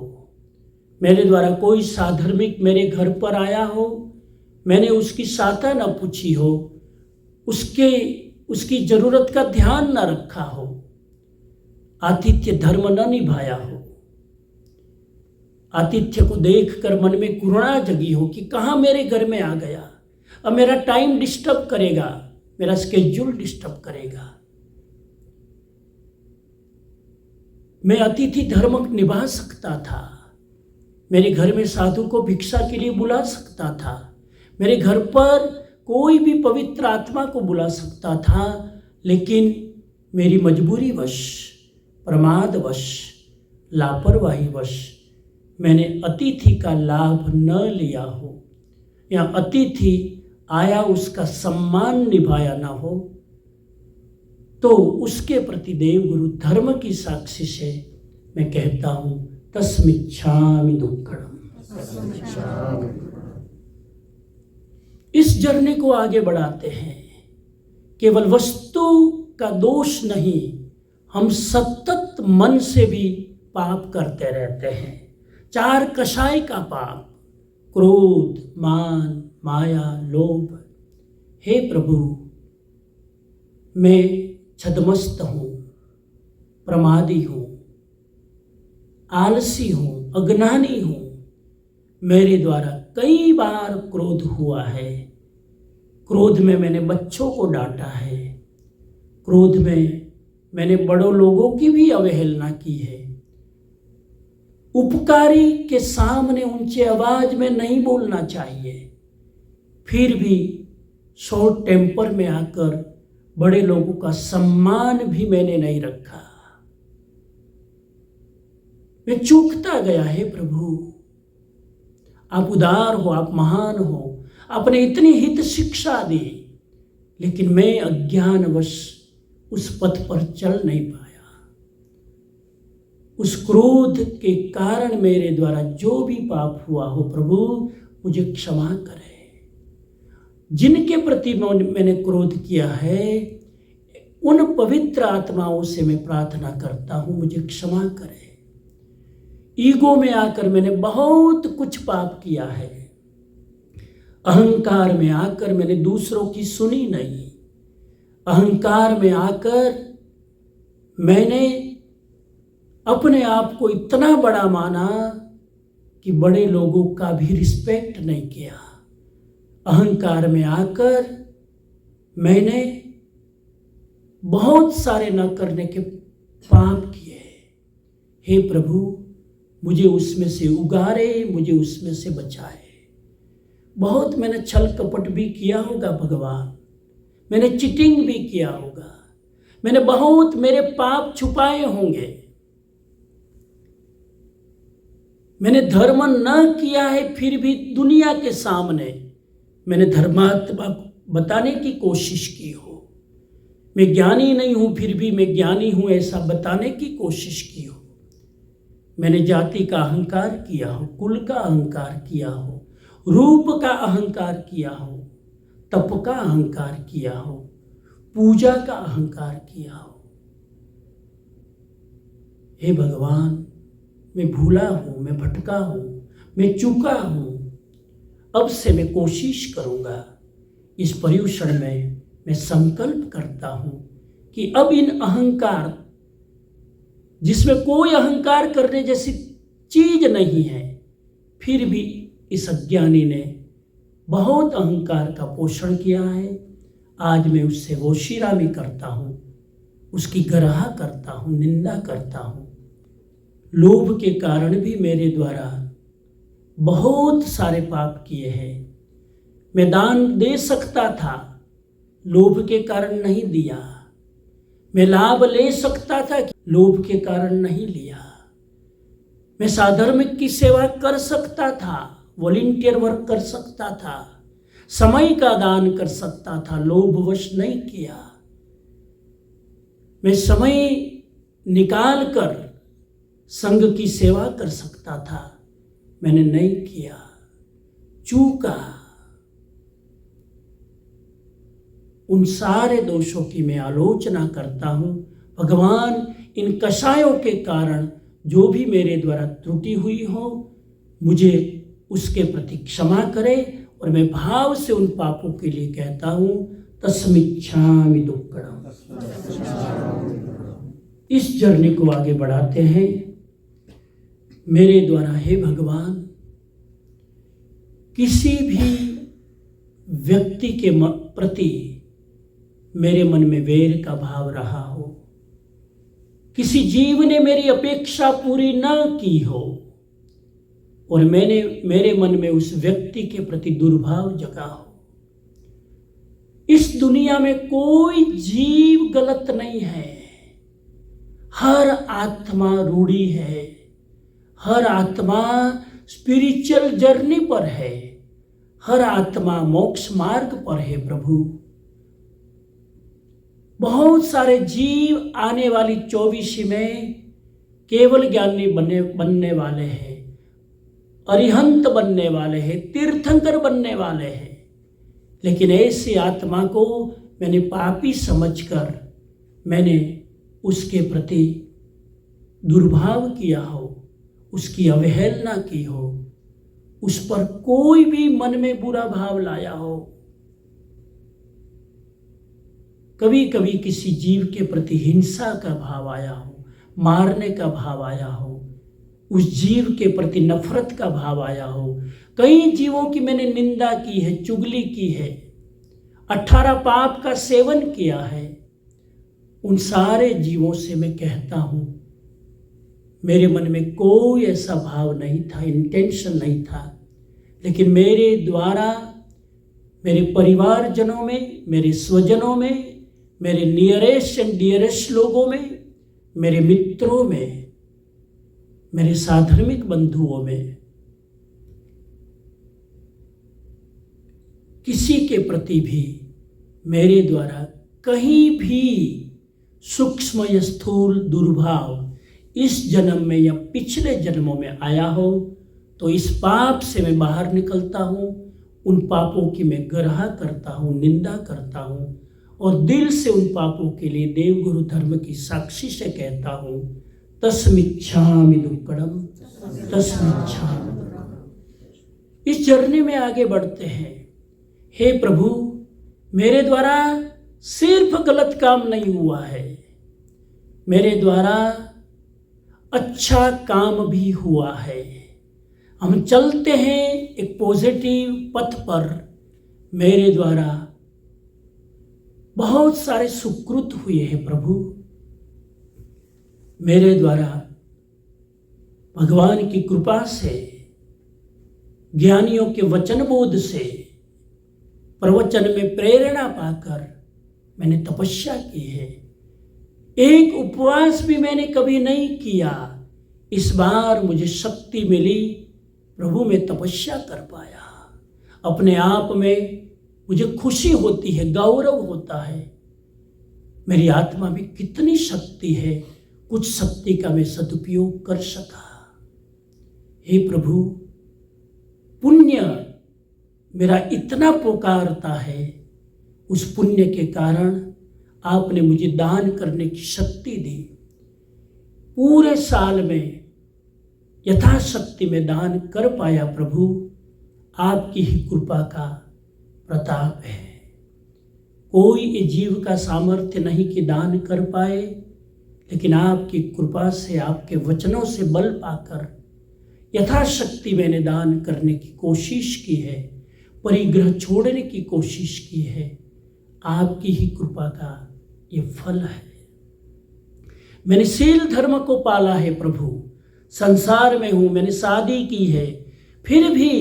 मेरे द्वारा कोई साधर्मिक मेरे घर पर आया हो, मैंने उसकी साता न पूछी हो, उसकी जरूरत का ध्यान न रखा हो, आतिथ्य धर्म न निभाया हो, आतिथ्य को देखकर मन में करुणा जगी हो कि कहाँ मेरे घर में आ गया, अब मेरा टाइम डिस्टर्ब करेगा, मेरा स्केड्यूल डिस्टर्ब करेगा। मैं अतिथि धर्म निभा सकता था, मेरे घर में साधु को भिक्षा के लिए बुला सकता था, मेरे घर पर कोई भी पवित्र आत्मा को बुला सकता था, लेकिन मेरी मजबूरीवश, प्रमादवश, लापरवाहीवश मैंने अतिथि का लाभ न लिया हो, या अतिथि आया उसका सम्मान निभाया ना हो, तो उसके प्रति देवगुरु धर्म की साक्षी से मैं कहता हूँ, तस्मिच्छामि दुक्कडम। इस जर्नी को आगे बढ़ाते हैं। केवल वस्तु का दोष नहीं, हम सतत मन से भी पाप करते रहते हैं। 4 कषाय का पाप, क्रोध, मान, माया, लोभ। हे प्रभु, मैं छद्मस्त हूँ, प्रमादी हूँ, आलसी हूँ, अज्ञानी हूँ। मेरे द्वारा कई बार क्रोध हुआ है। क्रोध में मैंने बच्चों को डांटा है, क्रोध में मैंने बड़ों लोगों की भी अवहेलना की है। उपकारी के सामने ऊंचे आवाज में नहीं बोलना चाहिए, फिर भी शॉर्ट टेम्पर में आकर बड़े लोगों का सम्मान भी मैंने नहीं रखा। मैं चूकता गया है प्रभु। आप उदार हो, आप महान हो, आपने इतनी हित शिक्षा दी, लेकिन मैं अज्ञानवश उस पथ पर चल नहीं पाया। उस क्रोध के कारण मेरे द्वारा जो भी पाप हुआ हो प्रभु, मुझे क्षमा करें। जिनके प्रति मैंने क्रोध किया है, उन पवित्र आत्माओं से मैं प्रार्थना करता हूँ, मुझे क्षमा करें। ईगो में आकर मैंने बहुत कुछ पाप किया है। अहंकार में आकर मैंने दूसरों की सुनी नहीं। अहंकार में आकर मैंने अपने आप को इतना बड़ा माना कि बड़े लोगों का भी रिस्पेक्ट नहीं किया। अहंकार में आकर मैंने बहुत सारे न करने के पाप किए। हे प्रभु, मुझे उसमें से उगारे, मुझे उसमें से बचाए। बहुत मैंने छल कपट भी किया होगा भगवान, मैंने चीटिंग भी किया होगा, मैंने बहुत मेरे पाप छुपाए होंगे, मैंने धर्म न किया है, फिर भी दुनिया के सामने मैंने धर्मात्मा बताने की कोशिश की हो। मैं ज्ञानी नहीं हूँ, फिर भी मैं ज्ञानी हूँ ऐसा बताने की कोशिश की हो। मैंने जाति का अहंकार किया हो, कुल का अहंकार किया हो, रूप का अहंकार किया हो, तप का अहंकार किया हो, पूजा का अहंकार किया हो। हे भगवान, मैं भूला हूँ, मैं भटका हूँ, मैं चूका हूँ। अब से मैं कोशिश करूँगा, इस पर्युषण में मैं संकल्प करता हूँ कि अब इन अहंकार, जिसमें कोई अहंकार करने जैसी चीज नहीं है, फिर भी इस अज्ञानी ने बहुत अहंकार का पोषण किया है। आज मैं उससे वोशिरामी करता हूँ, उसकी गराह करता हूँ, निंदा करता हूँ। लोभ के कारण भी मेरे द्वारा बहुत सारे पाप किए हैं। मैं दान दे सकता था, लोभ के कारण नहीं दिया। मैं लाभ ले सकता था, लोभ के कारण नहीं लिया। मैं साधर्मिक की सेवा कर सकता था, वॉलंटियर वर्क कर सकता था, समय का दान कर सकता था, लोभवश नहीं किया। मैं समय निकाल कर संघ की सेवा कर सकता था, मैंने नहीं किया, चूका। उन सारे दोषों की मैं आलोचना करता हूँ। भगवान, इन कषायों के कारण जो भी मेरे द्वारा त्रुटि हुई हो, मुझे उसके प्रति क्षमा करे। और मैं भाव से उन पापों के लिए कहता हूँ, तस्मिच्छामि दुक्कडम। इस जर्नी को आगे बढ़ाते हैं। मेरे द्वारा हे भगवान, किसी भी व्यक्ति के प्रति मेरे मन में वैर का भाव रहा हो, किसी जीव ने मेरी अपेक्षा पूरी न की हो और मेरे मन में उस व्यक्ति के प्रति दुर्भाव जगा हो। इस दुनिया में कोई जीव गलत नहीं है, हर आत्मा रूढ़ी है, हर आत्मा स्पिरिचुअल जर्नी पर है, हर आत्मा मोक्ष मार्ग पर है। प्रभु, बहुत सारे जीव आने वाली 24 में केवल ज्ञानी बनने वाले हैं, अरिहंत बनने वाले हैं, तीर्थंकर बनने वाले हैं। लेकिन ऐसी आत्मा को मैंने पापी समझकर मैंने उसके प्रति दुर्भाव किया हो, उसकी अवहेलना की हो, उस पर कोई भी मन में बुरा भाव लाया हो, कभी कभी किसी जीव के प्रति हिंसा का भाव आया हो, मारने का भाव आया हो, उस जीव के प्रति नफरत का भाव आया हो, कई जीवों की मैंने निंदा की है, चुगली की है, 18 पाप का सेवन किया है। उन सारे जीवों से मैं कहता हूँ, मेरे मन में कोई ऐसा भाव नहीं था, इंटेंशन नहीं था। लेकिन मेरे द्वारा मेरे परिवारजनों में, मेरे स्वजनों में, मेरे नियरेस्ट एंड डियरेस्ट लोगों में, मेरे मित्रों में, मेरे साधर्मिक बंधुओं में किसी के प्रति भी मेरे द्वारा कहीं भी सूक्ष्म या स्थूल दुर्भाव इस जन्म में या पिछले जन्मों में आया हो, तो इस पाप से मैं बाहर निकलता हूँ। उन पापों की मैं गराह करता हूँ, निंदा करता हूँ और दिल से उन पापों के लिए देवगुरु धर्म की साक्षी से कहता हूँ, तस्मिच्छामि दुक्कडम, तस्मिच्छामि। इस जर्नी में आगे बढ़ते हैं। हे प्रभु, मेरे द्वारा सिर्फ गलत काम नहीं हुआ है, मेरे द्वारा अच्छा काम भी हुआ है। हम चलते हैं एक पॉजिटिव पथ पर। मेरे द्वारा बहुत सारे सुकृत हुए हैं प्रभु। मेरे द्वारा भगवान की कृपा से, ज्ञानियों के वचन बोध से, प्रवचन में प्रेरणा पाकर मैंने तपस्या की है। एक उपवास भी मैंने कभी नहीं किया। इस बार मुझे शक्ति मिली, प्रभु मैं तपस्या कर पाया। अपने आप में मुझे खुशी होती है, गौरव होता है। मेरी आत्मा में कितनी शक्ति है, कुछ शक्ति का मैं सदुपयोग कर सका। हे प्रभु, पुण्य मेरा इतना पुकारता है, उस पुण्य के कारण आपने मुझे दान करने की शक्ति दी। पूरे साल में यथाशक्ति में दान कर पाया। प्रभु, आपकी ही कृपा का प्रताप है। कोई ये जीव का सामर्थ्य नहीं कि दान कर पाए, लेकिन आपकी कृपा से, आपके वचनों से बल पाकर यथाशक्ति मैंने दान करने की कोशिश की है, परिग्रह छोड़ने की कोशिश की है। आपकी ही कृपा का ये फल है। मैंने शील धर्म को पाला है प्रभु। संसार में हूँ, मैंने शादी की है, फिर भी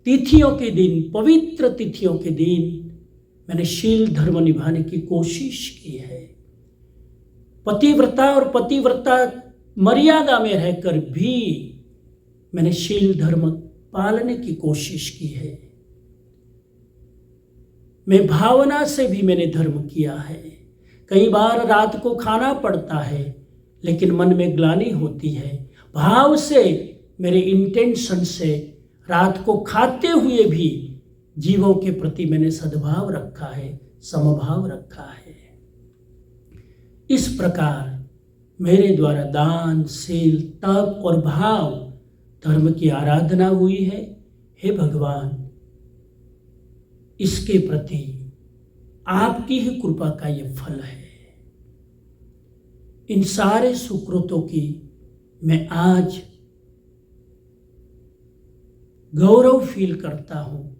तिथियों के दिन, पवित्र तिथियों के दिन मैंने शील धर्म निभाने की कोशिश की है। पतिव्रता और पतिव्रता मर्यादा में रहकर भी मैंने शील धर्म पालने की कोशिश की है। मैं भावना से भी मैंने धर्म किया है। कई बार रात को खाना पड़ता है, लेकिन मन में ग्लानि होती है। भाव से, मेरे इंटेंशन से रात को खाते हुए भी जीवों के प्रति मैंने सद्भाव रखा है, समभाव रखा है। इस प्रकार मेरे द्वारा दान, शील, तप और भाव धर्म की आराधना हुई है। हे भगवान, इसके प्रति आपकी ही कृपा का ये फल है। इन सारे सुकृतों की मैं आज गौरव फील करता हूँ,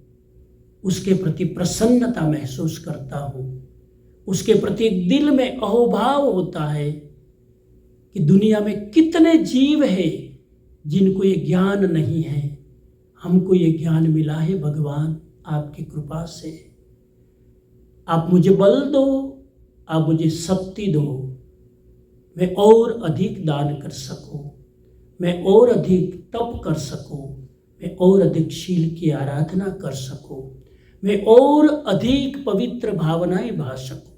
उसके प्रति प्रसन्नता महसूस करता हूँ, उसके प्रति एक दिल में अहोभाव होता है कि दुनिया में कितने जीव हैं जिनको ये ज्ञान नहीं है। हमको ये ज्ञान मिला है भगवान, आपकी कृपा से। आप मुझे बल दो, आप मुझे शक्ति दो, मैं और अधिक दान कर सकूं, मैं और अधिक तप कर सकूं, मैं और अधिक शील की आराधना कर सकूं, मैं और अधिक पवित्र भावनाएं भा सकूं।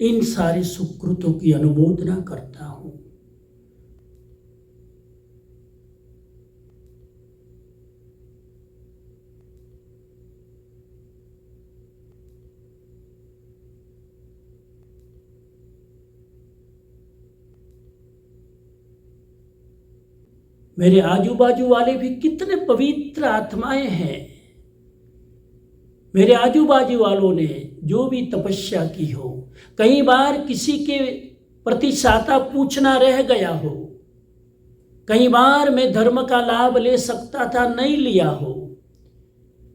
इन सारे सुकृतों की अनुमोदना करता हूं। मेरे आजू बाजू वाले भी कितने पवित्र आत्माएं हैं। मेरे आजू बाजू वालों ने जो भी तपस्या की हो, कई बार किसी के प्रति साता पूछना रह गया हो, कई बार मैं धर्म का लाभ ले सकता था, नहीं लिया हो,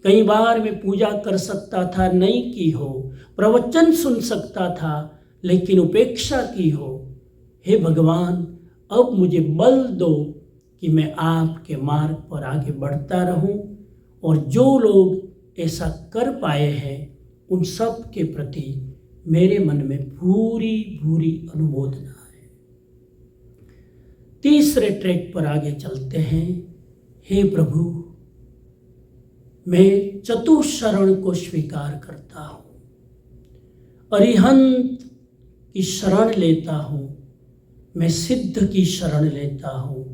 कई बार मैं पूजा कर सकता था, नहीं की हो, प्रवचन सुन सकता था लेकिन उपेक्षा की हो। हे भगवान, अब मुझे बल दो कि मैं आपके मार्ग पर आगे बढ़ता रहूं, और जो लोग ऐसा कर पाए हैं उन सब के प्रति मेरे मन में पूरी पूरी अनुमोदना है। तीसरे ट्रैक पर आगे चलते हैं। हे प्रभु, मैं चतुशरण को स्वीकार करता हूँ, अरिहंत की शरण लेता हूँ, मैं सिद्ध की शरण लेता हूँ,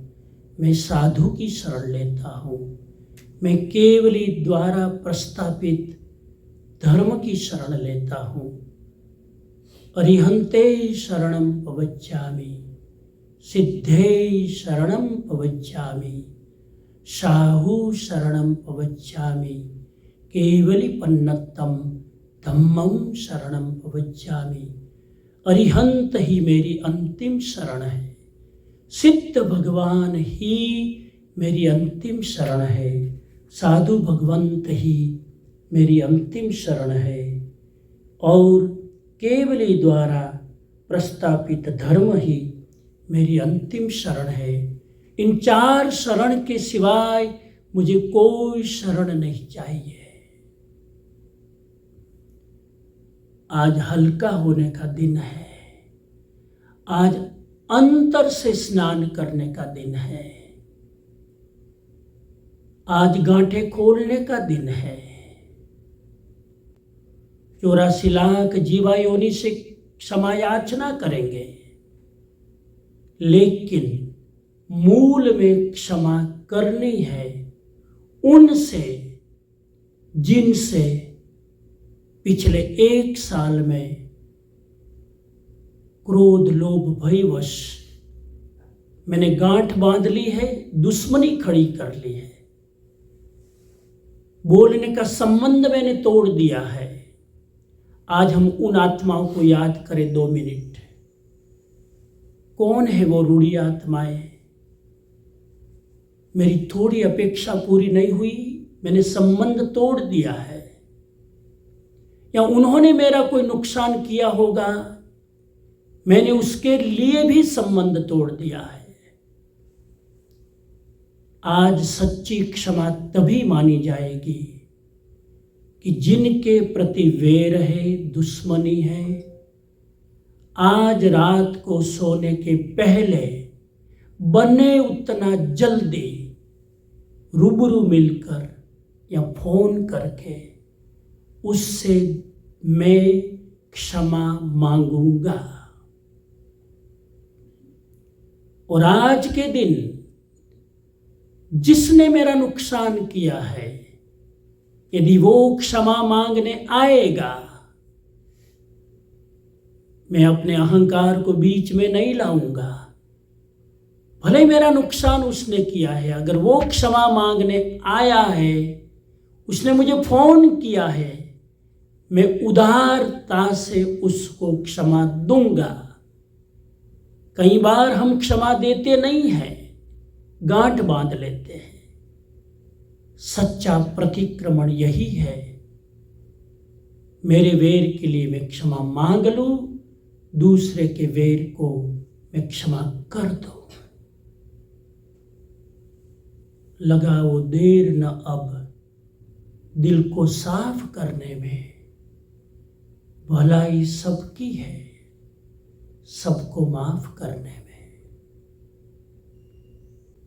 मैं साधु की शरण लेता हूँ, मैं केवली द्वारा प्रस्तापित धर्म की शरण लेता हूँ। अरिहंते शरणं पवज्जामि, सिद्धे शरणं पवज्जामि, साहु शरणं पवज्जामि, केवलीपन्नतं धम्मं शरणं पवज्जामि। अरिहंत ही मेरी अंतिम शरण है, सिद्ध भगवान ही मेरी अंतिम शरण है, साधु भगवंत ही मेरी अंतिम शरण है, और केवली द्वारा प्रस्तापित धर्म ही मेरी अंतिम शरण है। इन चार शरण के सिवाय मुझे कोई शरण नहीं चाहिए। आज हल्का होने का दिन है। आज अंतर से स्नान करने का दिन है। आज गांठें खोलने का दिन है। 84 लाख जीवा योनि से क्षमा याचना करेंगे, लेकिन मूल में क्षमा करनी है उनसे जिनसे पिछले 1 साल में क्रोध लोभ भयवश मैंने गांठ बांध ली है, दुश्मनी खड़ी कर ली है, बोलने का संबंध मैंने तोड़ दिया है। आज हम उन आत्माओं को याद करें 2 मिनट। कौन है वो रूढ़ी आत्माएं? मेरी थोड़ी अपेक्षा पूरी नहीं हुई, मैंने संबंध तोड़ दिया है, या उन्होंने मेरा कोई नुकसान किया होगा, मैंने उसके लिए भी संबंध तोड़ दिया है। आज सच्ची क्षमा तभी मानी जाएगी कि जिनके प्रति वैर है, दुश्मनी है, आज रात को सोने के पहले बने उतना जल्दी रूबरू मिलकर या फोन करके उससे मैं क्षमा मांगूंगा। और आज के दिन जिसने मेरा नुकसान किया है, यदि वो क्षमा मांगने आएगा, मैं अपने अहंकार को बीच में नहीं लाऊंगा। भले मेरा नुकसान उसने किया है, अगर वो क्षमा मांगने आया है, उसने मुझे फोन किया है, मैं उदारता से उसको क्षमा दूंगा। कई बार हम क्षमा देते नहीं हैं, गांठ बांध लेते हैं। सच्चा प्रतिक्रमण यही है, मेरे वैर के लिए मैं क्षमा मांग लूं, दूसरे के वैर को मैं क्षमा कर दूं। लगाओ देर न अब दिल को साफ करने में, भलाई सबकी है सबको माफ करने में।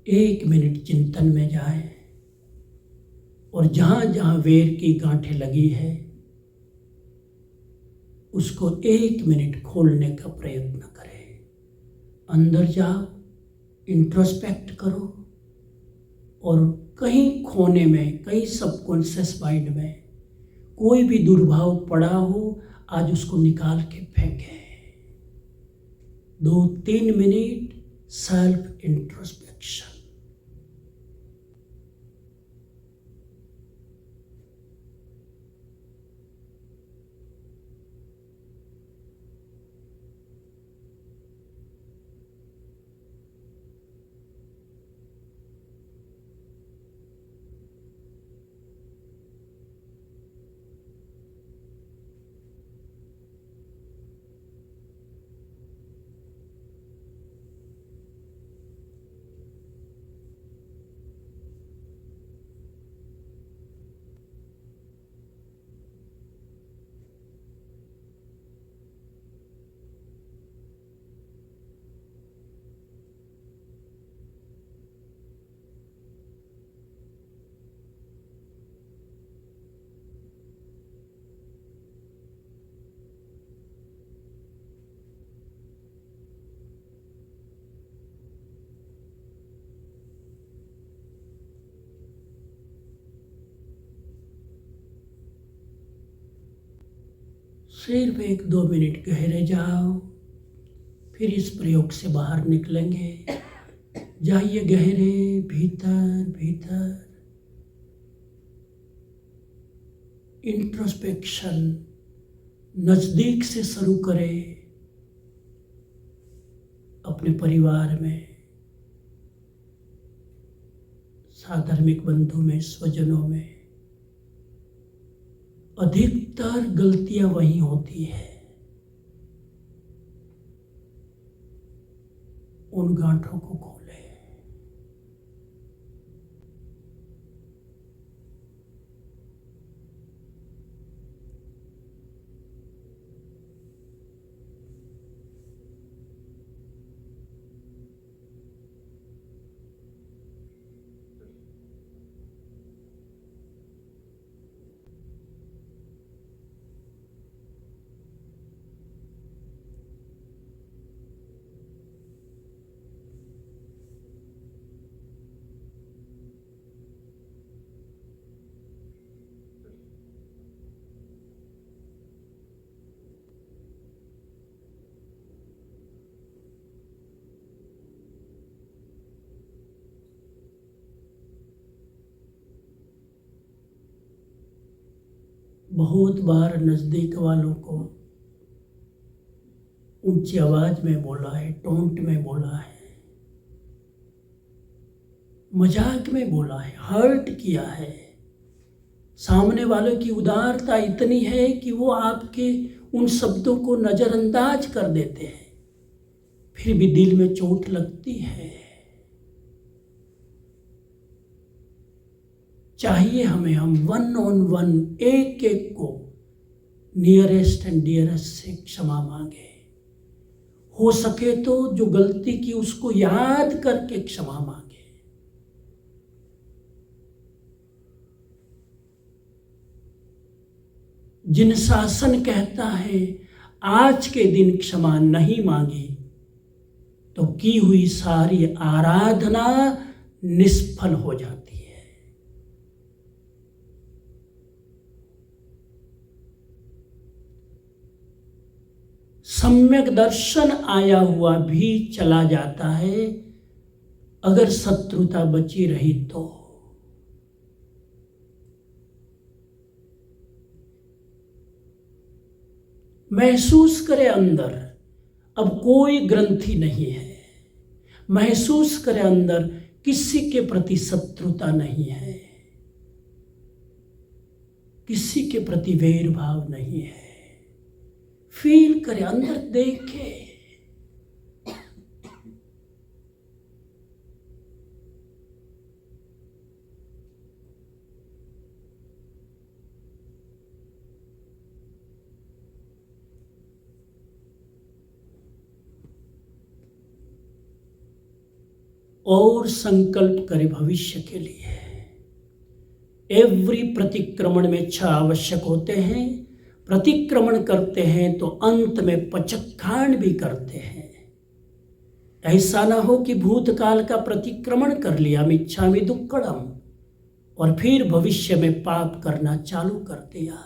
1 मिनट चिंतन में जाए और जहां जहां वैर की गांठें लगी है उसको 1 मिनट खोलने का प्रयत्न करें। अंदर जाओ, इंट्रोस्पेक्ट करो, और कहीं खोने में, कहीं सबकॉन्शियस माइंड में कोई भी दुर्भाव पड़ा हो, आज उसको निकाल के फेंके। 2-3 मिनट सेल्फ इंट्रोस्पेक्शन। सिर्फ 1-2 मिनट गहरे जाओ, फिर इस प्रयोग से बाहर निकलेंगे। जाइए गहरे भीतर भीतर। इंट्रोस्पेक्शन नजदीक से शुरू करें, अपने परिवार में, साधर्मिक बंधु में, स्वजनों में। अधिकतर गलतियां वहीं होती है। उन गांठों को खोलें। बहुत बार नज़दीक वालों को ऊंची आवाज में बोला है, टोंट में बोला है, मजाक में बोला है, हर्ट किया है। सामने वालों की उदारता इतनी है कि वो आपके उन शब्दों को नज़रअंदाज कर देते हैं, फिर भी दिल में चोट लगती है। चाहिए हमें हम 1-on-1 एक एक को नियरेस्ट एंड डियरेस्ट से क्षमा मांगे। हो सके तो जो गलती की उसको याद करके क्षमा मांगे। जिन शासन कहता है आज के दिन क्षमा नहीं मांगी तो की हुई सारी आराधना निष्फल हो जाती है। सम्यक दर्शन आया हुआ भी चला जाता है अगर शत्रुता बची रही तो। महसूस करे अंदर अब कोई ग्रंथि नहीं है, महसूस करे अंदर किसी के प्रति शत्रुता नहीं है, किसी के प्रति वैर भाव नहीं है। फील करे, अंदर देखे। और संकल्प करे भविष्य के लिए। एवरी प्रतिक्रमण में 6 आवश्यक होते हैं। प्रतिक्रमण करते हैं तो अंत में पचक्खांड भी करते हैं। ऐसा ना हो कि भूतकाल का प्रतिक्रमण कर लिया मिच्छामि दुक्कड़म और फिर भविष्य में पाप करना चालू कर दिया।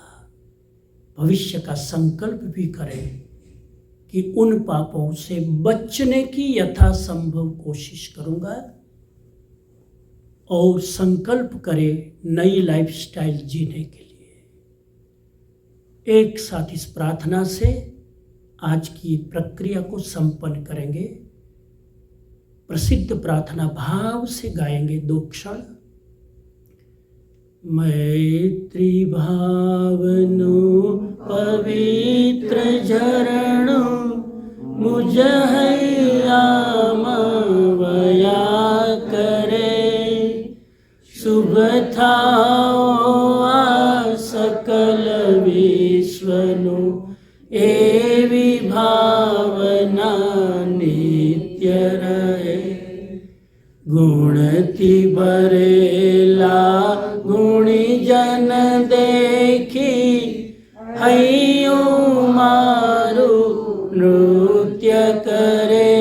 भविष्य का संकल्प भी करें कि उन पापों से बचने की यथासंभव कोशिश करूंगा और संकल्प करे नई लाइफस्टाइल जीने के लिए। एक साथ इस प्रार्थना से आज की प्रक्रिया को संपन्न करेंगे। प्रसिद्ध प्रार्थना भाव से गाएंगे 2 क्षण। मैत्री भावनु पवित्र झरणु मुझ वया करे। शुभ थाओ आ सकल विश्वनु एवी भावना नित्य रहे। गुणति बरेला गुणी जन देखी हइयो मारू नृत्य करे।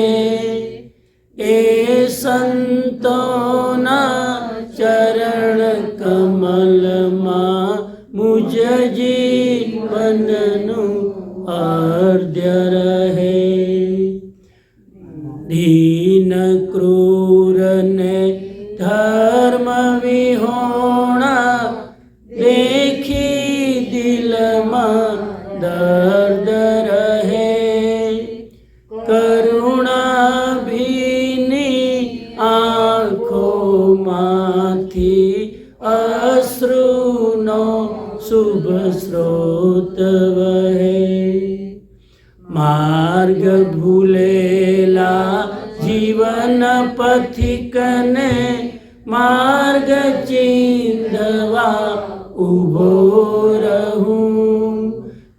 ए संतोना चरण कमल मां मुझ जीवन नु आर्द्य रहे। दीन क्रूर ने धर्म विहोणा देखी दिल में दर्द रहे। करुणा भीनी आँखों माथी अश्रु नो शुभ स्रोत वहे। मार्ग भूलेला जीवन पथिक ने मार्ग चिंधवा उभो रहूं।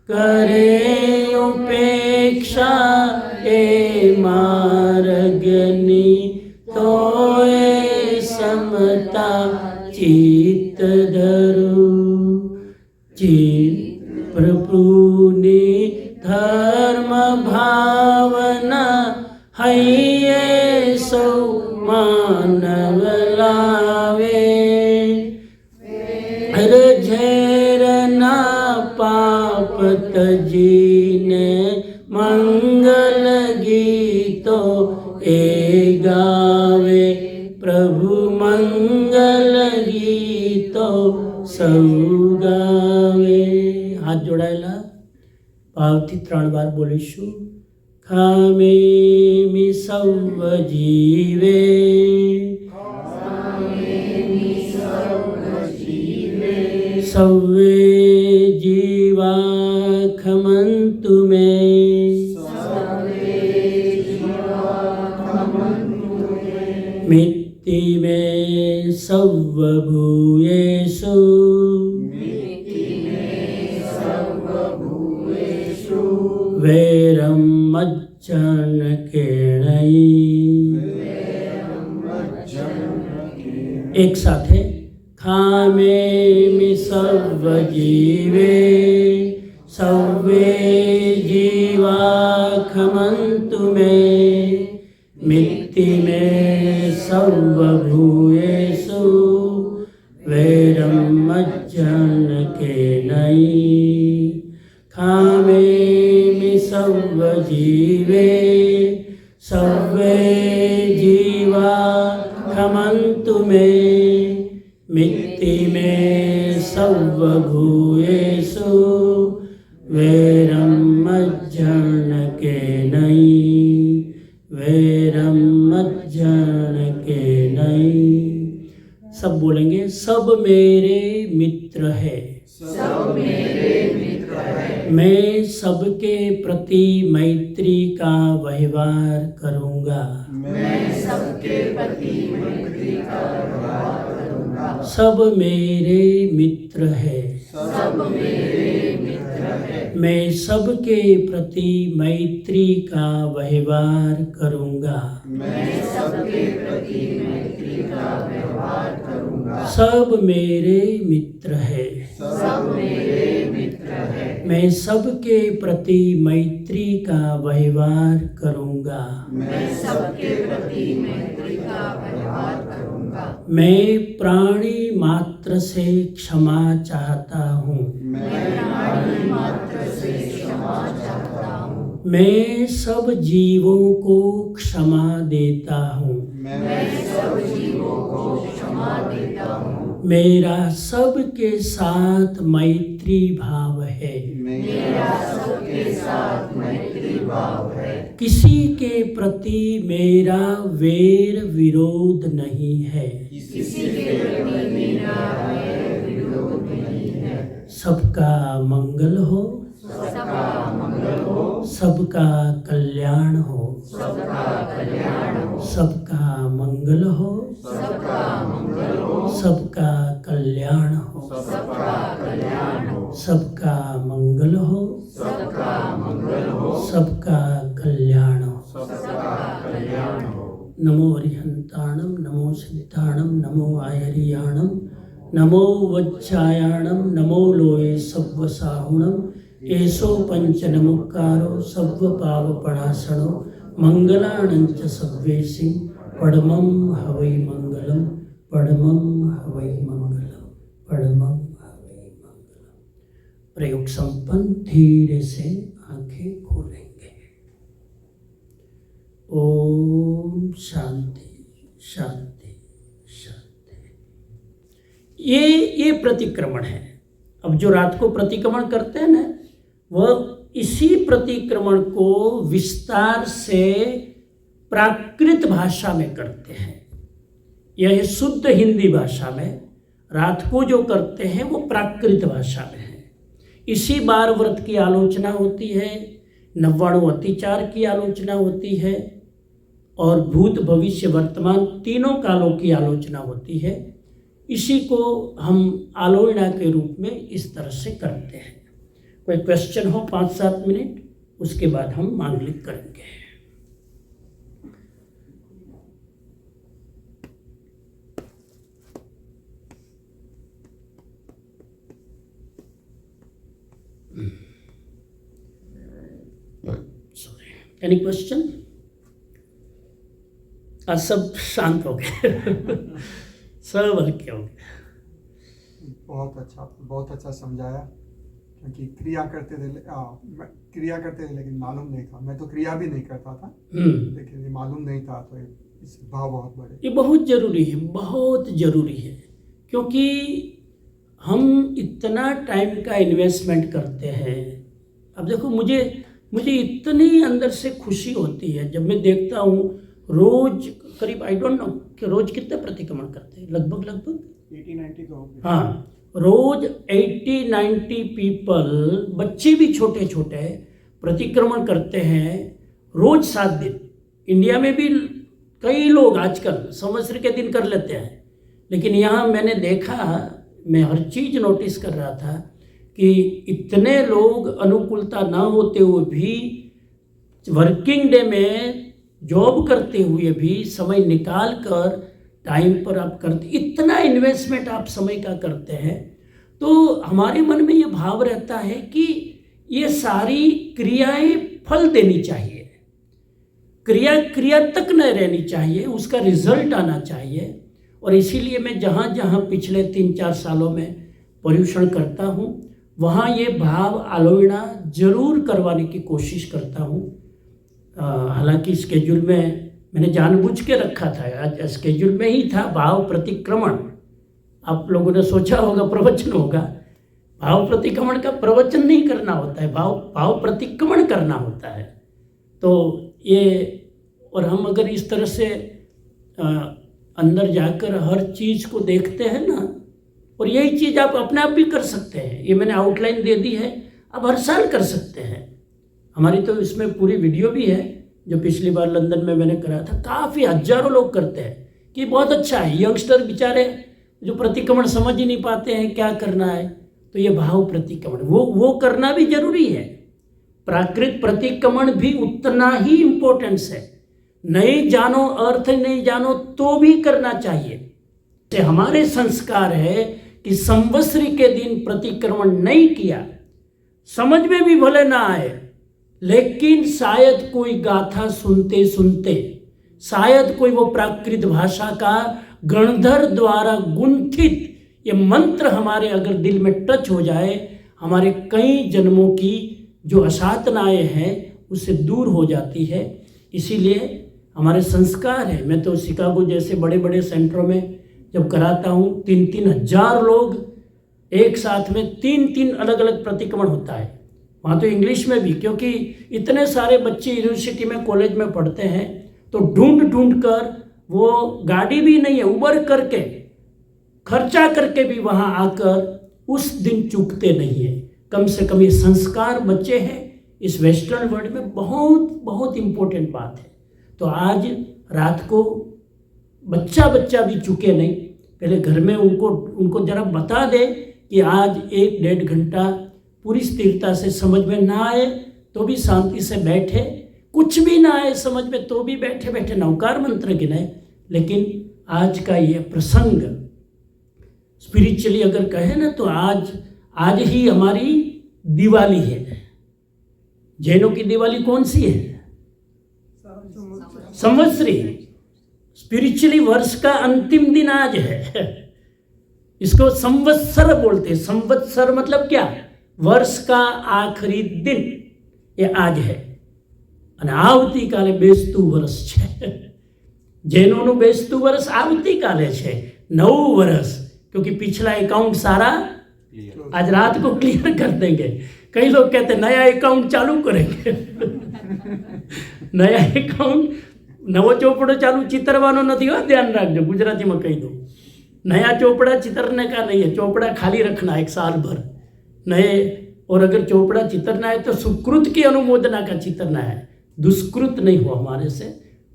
करे उपेक्षा ए मार्गनी तो ए समता चित्त धरू। चित्त प्रभुनि धर्म भावना हइये सो मानव लावे। झेर ना पाप तजीने मंगल गीतो ए गावे। प्रभु मंगल गीतो सब गावे। जोड़ायला भावथी 3 વાર બોલીશું. ખામેમિ સૌ જીવે સૌવે જીવા ખમંતુ મે मित्ति में सर्वभूयेषु वैरं मज्जनकेणई. एक साथ है. खामेमि सर्वजीवे सर्वे जीवा खमन्तु मे मित्ति में सर्वभूयेषु वैरं मज्जनकेनई. खामेमि सर्वजीवे सर्वे जीवा खमन्तु मे मित्ति में सर्वभूयेषु वैरं मज्जनकेनई. वैरं मज्जनकेनई. सब बोलेंगे. सब मेरे मित्र है. सब मेरे मित्र है. मैं सबके प्रति मैत्री का व्यवहार करूंगा. मैं सबके प्रति मैत्री का व्यवहार करूंगा. सब मेरे मित्र है. सब मेरे मित्र है. मैं सबके प्रति मैत्री का व्यवहार करूंगा. मैं सबके प्रति मैत्री का व्यवहार करूंगा. सब मेरे मित्र है. सब मेरे मित्र है. मैं सबके प्रति मैत्री का व्यवहार करूंगा. मैं सबके प्रति मैत्री का व्यवहार करूंगा. मैं प्राणी मात्र से क्षमा चाहता हूँ. मैं प्राणी मात्र से क्षमा चाहता हूँ. मैं सब जीवों को क्षमा देता हूँ. मैं सब जीवों को क्षमा देता हूँ. मेरा सबके साथ मैत्री भाव है. मेरा सबके साथ मैत्री भाव है. किसी के प्रति मेरा वैर विरोध नहीं है. किसी के प्रति मेरा वैर विरोध नहीं है. सबका मंगल हो. सबका मंगल हो. सबका कल्याण हो. सबका कल्याण हो. सबका मंगल हो. सबका मंगल हो. सबका कल्याण हो. सबका कल्याण हो. सबका मंगल हो. सबका मंगल हो. सबका कल्याण हो. सबका कल्याण हो. नमो अरिहंताणम नमो सिद्धाणम नमो आयरियाणम नमो वज्जायाणम नमो लोये सव्वसाहुणम एषो पंचनमुक्कारो सर्वपावपणासनो मंगलानंच सव्वेसि पडमं हवै मंगलम पडमं हवै मंगलम पडमं हवै मंगलम. प्रयोग संपन्न. धीरे से आंखें खोलेंगे. ओम शांति शांति शांति. ये प्रतिक्रमण है. अब जो रात को प्रतिक्रमण करते हैं ना, वह इसी प्रतिक्रमण को विस्तार से प्राकृत भाषा में करते हैं. यह शुद्ध हिंदी भाषा में. रात को जो करते हैं वो प्राकृत भाषा में है. इसी बार व्रत की आलोचना होती है, 99 अतिचार की आलोचना होती है और भूत भविष्य वर्तमान तीनों कालों की आलोचना होती है. इसी को हम आलोचना के रूप में इस तरह से करते हैं. कोई क्वेश्चन हो 5-7 मिनट, उसके बाद हम मांगलिक करेंगे. Any question? आज सब शांत हो गए. सब हल्के हो गए. बहुत अच्छा समझाया. क्योंकि क्रिया करते थे लेकिन मालूम नहीं था. मैं तो क्रिया भी नहीं करता था, लेकिन ये मालूम नहीं था. तो इस भाव बहुत बड़े. ये बहुत जरूरी है, बहुत जरूरी है. क्योंकि हम इतना टाइम का इन्वेस्टमेंट करते हैं। अब देखो, मुझे इतनी अंदर से खुशी होती है जब मैं देखता हूँ रोज करीब, आई डोंट नो कि रोज कितने प्रतिक्रमण करते हैं, लगभग 80-90 तो होंगे। हाँ, रोज 80-90 पीपल, बच्चे भी छोटे छोटे प्रतिक्रमण करते हैं रोज 7 दिन। इंडिया में भी कई लोग आजकल संवत्सर के दिन कर लेते हैं, लेकिन यहाँ मैंने देखा, मैं हर चीज़ नोटिस कर रहा था कि इतने लोग अनुकूलता ना होते हुए भी, वर्किंग डे में जॉब करते हुए भी समय निकाल कर टाइम पर आप करते, इतना इन्वेस्टमेंट आप समय का करते हैं, तो हमारे मन में ये भाव रहता है कि ये सारी क्रियाएं फल देनी चाहिए, क्रिया तक न रहनी चाहिए, उसका रिजल्ट आना चाहिए। और इसीलिए मैं जहाँ जहाँ पिछले 3-4 सालों में पर्युषण करता हूँ, वहाँ ये भाव आलोचना जरूर करवाने की कोशिश करता हूँ। हालांकि स्केड्यूल में मैंने जानबूझ के रखा था, आज स्केड्यूल में ही था भाव प्रतिक्रमण। आप लोगों ने सोचा होगा प्रवचन होगा, भाव प्रतिक्रमण का प्रवचन नहीं करना होता है, भाव प्रतिक्रमण करना होता है। तो ये, और हम अगर इस तरह से अंदर जाकर हर चीज़ को देखते हैं ना, और यही चीज़ आप अपने आप भी कर सकते हैं। ये मैंने आउटलाइन दे दी है, आप हर साल कर सकते हैं। हमारी तो इसमें पूरी वीडियो भी है, जो पिछली बार लंदन में मैंने कराया था। काफ़ी हजारों लोग करते हैं कि बहुत अच्छा है। यंगस्टर बेचारे जो प्रतिक्रमण समझ ही नहीं पाते हैं क्या करना है, तो ये भाव प्रतिक्रमण वो करना भी जरूरी है। प्राकृत प्रतिक्रमण भी उतना ही इम्पोर्टेंस है। नहीं जानो, अर्थ नहीं जानो तो भी करना चाहिए। हमारे संस्कार है कि संवत्सरी के दिन प्रतिक्रमण नहीं किया, समझ में भी भले ना आए, लेकिन शायद कोई गाथा सुनते सुनते, शायद कोई वो प्राकृत भाषा का गणधर द्वारा गुंथित ये मंत्र हमारे अगर दिल में टच हो जाए, हमारे कई जन्मों की जो असाधनाएं हैं उससे दूर हो जाती है। इसीलिए हमारे संस्कार है। मैं तो शिकागो जैसे बड़े बड़े सेंटरों में जब कराता हूँ, 3-3 हजार लोग एक साथ में 3-3 अलग अलग प्रतिक्रमण होता है। वहाँ तो इंग्लिश में भी, क्योंकि इतने सारे बच्चे यूनिवर्सिटी में, कॉलेज में पढ़ते हैं, तो ढूंढ कर, वो गाड़ी भी नहीं है, उबर करके, खर्चा करके भी वहाँ आकर उस दिन चूकते नहीं है। कम से कम ये संस्कार बच्चे हैं इस वेस्टर्न वर्ल्ड में, बहुत बहुत इम्पोर्टेंट बात है। तो आज रात को बच्चा भी चूके नहीं, पहले घर में उनको जरा बता दे कि आज 1-1.5 घंटा पूरी स्थिरता से, समझ में ना आए तो भी शांति से बैठे, कुछ भी ना आए समझ में तो भी बैठे बैठे नवकार मंत्र गिनाए। लेकिन आज का ये प्रसंग स्पिरिचुअली अगर कहे ना, तो आज ही हमारी दिवाली है। जैनों की दिवाली कौन सी है? संवत्सरी। स्पिरिचुअली वर्ष का अंतिम दिन आज है। इसको संवत्सर बोलते हैं। संवत्सर मतलब क्या? वर्ष का आखिरी दिन ये आज है। અને આવતીકાલે બેસતું વર્ષ છે। જૈનોનું બેસતું વર્ષ આવતીકાલે છે, નવું વર્ષ, क्योंकि पिछला अकाउंट सारा आज रात को क्लियर कर देंगे। कई लोग कहते हैं नया अकाउंट चालू करेंगे। नया अकाउंट, नवो ચોપડો ચાલू ચિતરવાનો નથી हो, ध्यान रखજો, गुजराती में कही दो। नया चोपड़ा चितरने का नहीं है, चोपड़ा खाली रखना एक साल भर नए। और अगर चोपड़ा चितरना है तो सुकृत की अनुमोदना का चितरना है, दुष्कृत नहीं हो हमारे से,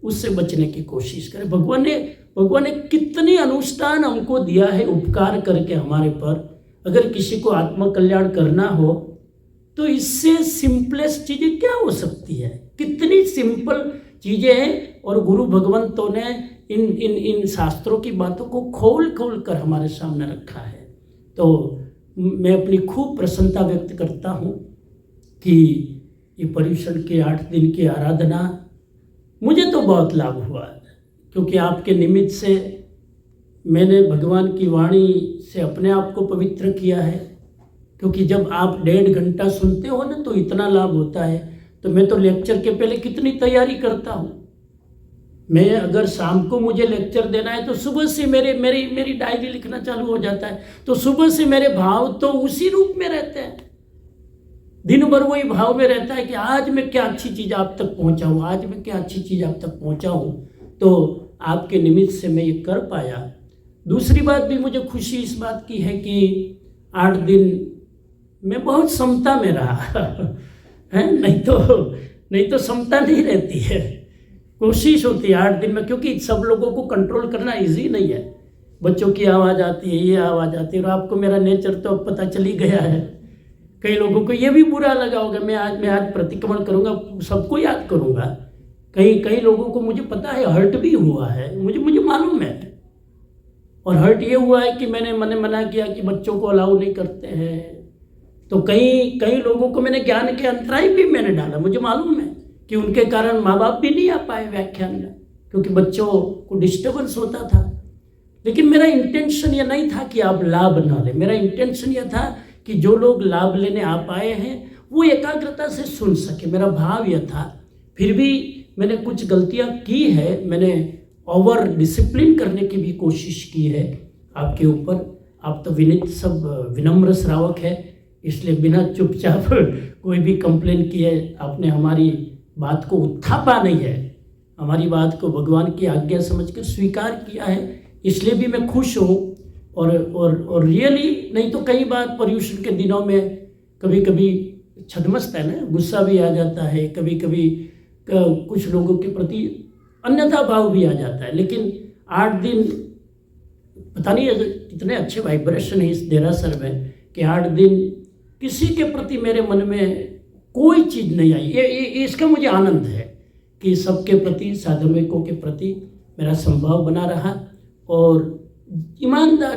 उससे बचने की कोशिश करें। भगवान ने कितनी अनुष्ठान हमको दिया है उपकार करके हमारे पर। अगर किसी को आत्मकल्याण करना हो तो इससे सिंपलेस्ट चीज़ें क्या हो सकती है? कितनी सिंपल चीज़ें हैं, और गुरु भगवंतों ने इन शास्त्रों की बातों को खोल कर हमारे सामने रखा है। तो मैं अपनी खूब प्रसन्नता व्यक्त करता हूँ कि ये पर्युषण के 8 दिन की आराधना मुझे तो बहुत लाभ हुआ है, क्योंकि आपके निमित्त से मैंने भगवान की वाणी से अपने आप को पवित्र किया है। क्योंकि जब आप 1.5 घंटा सुनते हो ना तो इतना लाभ होता है। तो मैं तो लेक्चर के पहले कितनी तैयारी करता हूँ, मैं अगर शाम को मुझे लेक्चर देना है तो सुबह से मेरी डायरी लिखना चालू हो जाता है। तो सुबह से मेरे भाव तो उसी रूप में रहते हैं, दिन भर वही भाव में रहता है कि आज मैं क्या अच्छी चीज़ आप तक पहुंचाऊं, आज मैं क्या अच्छी चीज़ आप तक पहुंचाऊं। तो आपके निमित्त से मैं ये कर पाया। दूसरी बात भी मुझे खुशी इस बात की है कि 8 दिन मैं बहुत समता में रहा है, नहीं तो समता नहीं रहती है, कोशिश होती है 8 दिन में, क्योंकि सब लोगों को कंट्रोल करना इजी नहीं है। बच्चों की आवाज़ आती है, ये आवाज़ आती है, और आपको मेरा नेचर तो अब पता चल ही गया है। कई लोगों को ये भी बुरा लगा होगा, मैं आज प्रतिक्रमण करूँगा, सबको याद करूँगा। कई लोगों को मुझे पता है हर्ट भी हुआ है, मुझे मालूम है। और हर्ट ये हुआ है कि मैंने मना किया कि बच्चों को अलाउ नहीं करते हैं। तो कई लोगों को मैंने ज्ञान के अंतराय भी मैंने डाला, मुझे मालूम है कि उनके कारण माँ बाप भी नहीं आ पाए व्याख्यान में, क्योंकि बच्चों को डिस्टर्बेंस होता था। लेकिन मेरा इंटेंशन ये नहीं था कि आप लाभ ना लें, मेरा इंटेंशन ये था कि जो लोग लाभ लेने आ पाए हैं वो एकाग्रता से सुन सके, मेरा भाव यह था। फिर भी मैंने कुछ गलतियाँ की है, मैंने ओवर डिसिप्लिन करने की भी कोशिश की है आपके ऊपर। आप तो विनम्र श्रावक है, इसलिए बिना चुपचाप कोई भी कंप्लेन किए आपने हमारी बात को उत्थापा नहीं है, हमारी बात को भगवान की आज्ञा समझकर स्वीकार किया है, इसलिए भी मैं खुश हूँ। और रियली नहीं तो कई बार पर्यूषण के दिनों में कभी कभी छदमस्त है ना, गुस्सा भी आ जाता है, कभी कभी कुछ लोगों के प्रति अन्यथा भाव भी आ जाता है। लेकिन 8 दिन पता नहीं कितने अच्छे वाइब्रेशन है इस देरासर में कि 8 दिन किसी के प्रति मेरे मन में कोई चीज़ नहीं आई। ये इसका मुझे आनंद है कि सबके प्रति, साधुओं के प्रति मेरा संभाव बना रहा, और ईमानदार